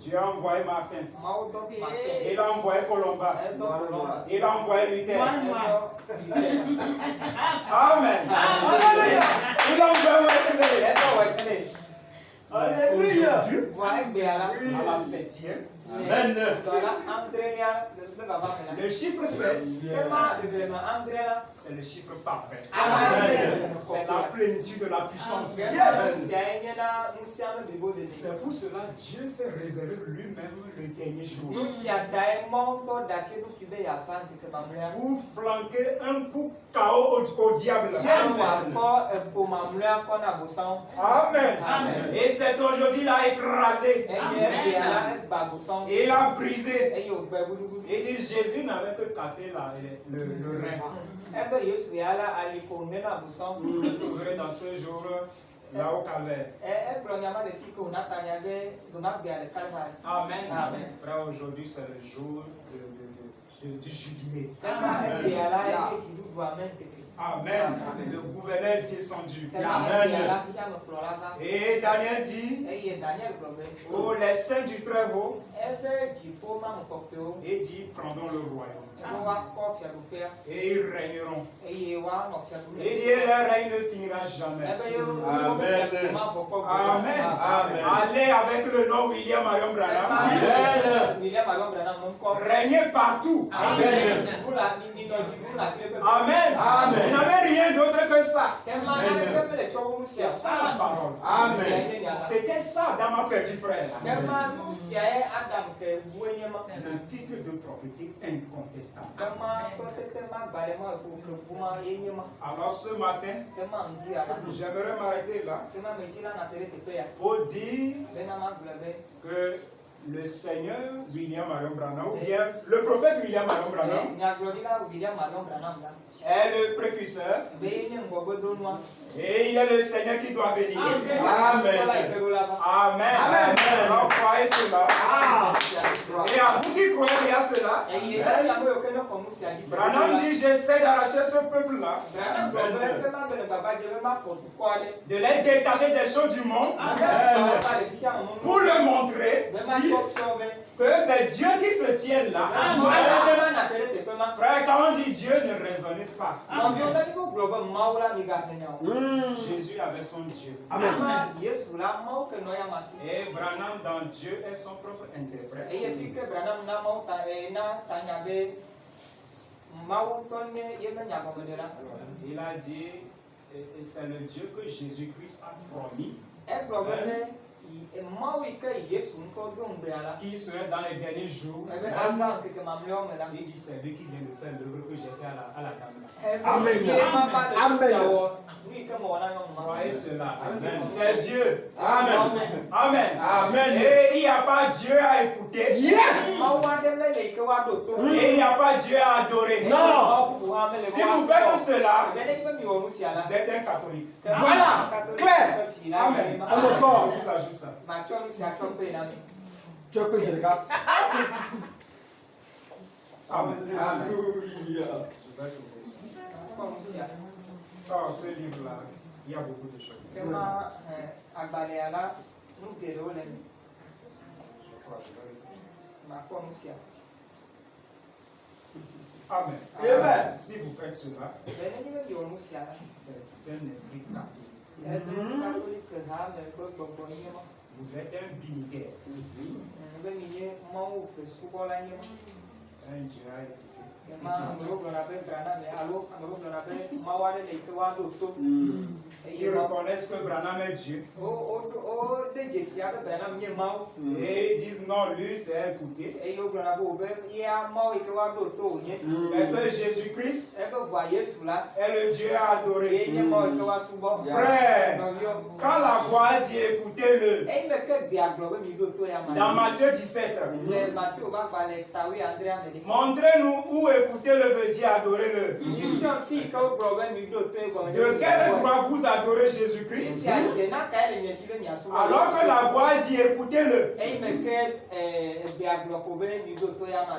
Dieu a envoyé Martin. Il a envoyé Colomba. Il a envoyé Luther. Amen. Il a envoyé Wesley. Alléluia. À la septième. Amen. Le chiffre 7, c'est le chiffre parfait. C'est la plénitude de la puissance. C'est pour cela que Dieu s'est réservé lui-même le dernier jour. Pour flanquer un coup KO au diable. Amen. Et c'est aujourd'hui il a écrasé. Et il a brisé. Et dit Jésus n'avait que cassé le rein. Vous le trouverez dans ce jour là au calvaire. Amen. Frère, aujourd'hui c'est le jour du jubilé. Amen. Le gouverneur est descendu. Amen. Et Daniel dit, oh, les saints du Très-Haut, et dit, prendront le royaume. Et ils régneront. Et dit, leur règne ne finira jamais. Amen. Amen. Allez avec le nom William Marion Branham. Régnez partout. Amen. Amen. Vous n'avez rien d'autre que ça. C'est ça la parole. Amen. C'était ça dans ma petite frère. Le titre de propriété incontestable. Alors ce matin, j'aimerais m'arrêter là pour dire que le Seigneur William Marion Branham, ou bien le prophète William Marion Branham, est le précurseur et il est le Seigneur qui doit venir. Amen. Amen. Alors croyez cela. Et à vous qui croyez à cela, Branham dit j'essaie d'arracher ce peuple-là, de les détacher des choses du monde pour leur montrer que c'est Dieu qui se tient là. Frère, quand on dit Dieu, ne raisonnez pas. Jésus avait son Dieu. Amen. Et Branham dans Dieu est son propre interprète. Il a dit, et c'est le Dieu que Jésus-Christ a promis. Qui serait dans les derniers jours. Il dit c'est lui qui vient de faire l'œuvre que j'ai fait à la dame. Amen. Amen. Voyez cela. Amen. C'est Dieu. Amen. Amen. Amen. Et il n'y a pas Dieu à écouter. Yes. Et il n'y a pas Dieu à adorer. Non. Si vous faites cela, vous êtes un catholique. Voilà. Claire. Amen. Encore. On vous ajoute ça. Tu as pris ce gars. Amen. Alléluia. Je vais trouver ça. Oh, ce livre-là, il y a beaucoup de choses. Je crois que je vais le dire. Amen. Amen. Si vous faites cela, c'est un esprit catholique. Vous êtes un binitaire. Un Dieu a écouté. Ils reconnaissent que Branham est Dieu. Et ils disent non, lui c'est écouté. Mais que Jésus-Christ est le Dieu adoré. Frère, quand la voix dit écoutez-le, dans Matthieu 17, montrez-nous où écoutez-le veut dire adorez-le. De quel droit vous adorez Jésus-Christ? Alors que la voix dit écoutez-le.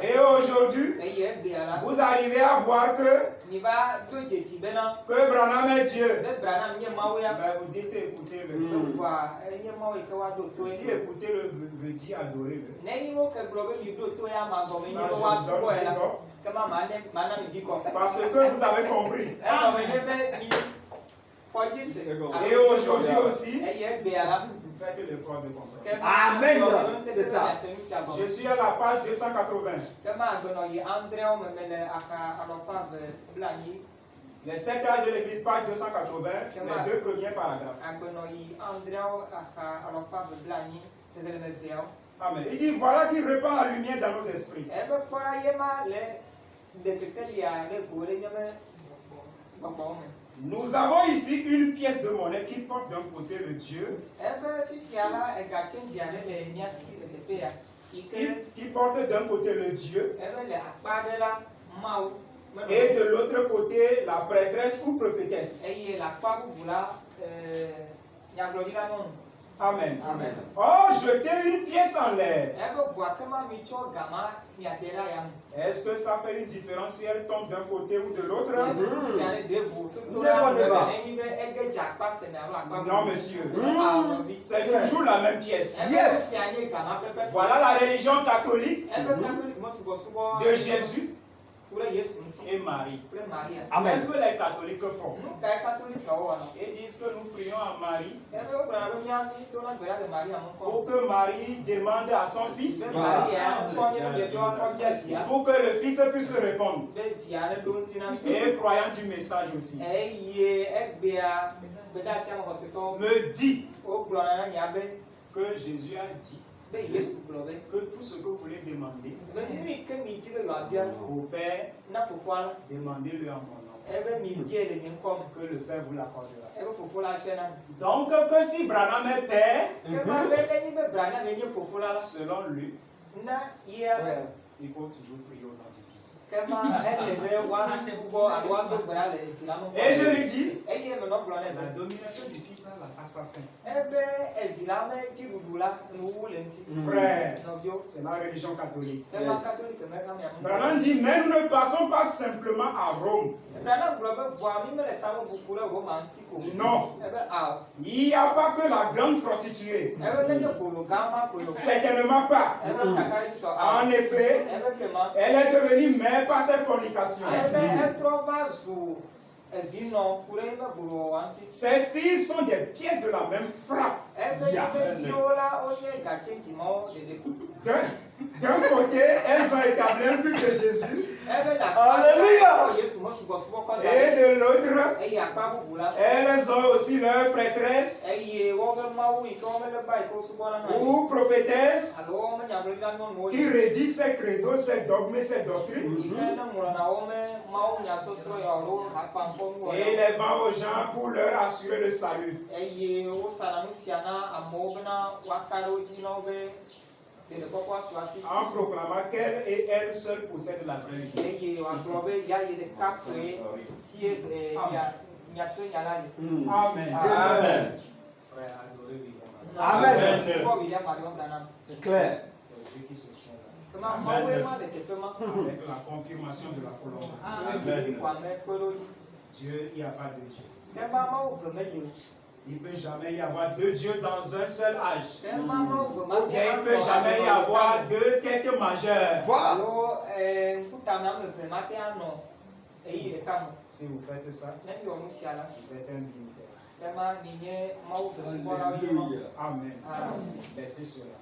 Et aujourd'hui, vous arrivez à voir que Branham est Dieu. Ben, vous dites écoutez-le. Si écoutez-le veut dire adorez-le. Parce que vous avez compris. Et aujourd'hui aussi, faites l'effort de comprendre. Amen. C'est ça. Je suis à la page 280. Les 7 âges de l'Église, page 280, les 2 premiers paragraphes. Amen. Il dit voilà qui répand la lumière dans nos esprits. Nous avons ici une pièce de monnaie qui porte d'un côté le Dieu, qui porte d'un côté le Dieu, et de l'autre côté la prêtresse ou prophétesse. Amen. Amen. Oh, jetez une pièce en l'air. Est-ce que ça fait une différence si elle tombe d'un côté ou de l'autre? Non, monsieur. C'est toujours la même pièce. Yes. Voilà la religion catholique de Jésus et Marie. Amen. Qu'est-ce que les catholiques font? Ils disent que nous prions à Marie pour que Marie demande à son fils, pour que le fils puisse répondre. Et croyant du message aussi. Me dit que Jésus a dit que tout ce que vous voulez demander au Père, demandez-le en mon nom. Que le Père vous l'accordera. Donc que si Branham est Père, selon lui, il faut toujours prier au nom du Fils. Et je lui dis, la domination du Fils a sa fin. Frère, c'est la religion catholique. Branham dit, mais nous ne passons pas simplement à Rome. Non. Il n'y a pas que la grande prostituée. Certainement pas. En effet, elle est devenue mère par ses fornications. Ces filles sont des pièces de la même frappe. D'un côté, elles ont établi un culte de Jésus. Alléluia. Et de l'autre, elles ont aussi leur prêtresse ou prophétesse qui rédige ses credos, ses dogmes, ses doctrines. Et les vend aux gens pour leur assurer le salut. En proclamant qu'elle et elle seule possèdent la vraie vie. Amen. Amen. Amen. C'est clair. C'est Dieu qui se tient là. Avec la confirmation de la colombe. Dieu, il n'y a pas de Dieu. Il ne peut jamais y avoir deux dieux dans un seul âge. Il ne peut jamais y avoir deux têtes majeures. Voilà. Si vous faites ça, vous êtes un dignitaire. Alléluia. Amen. Laissez cela.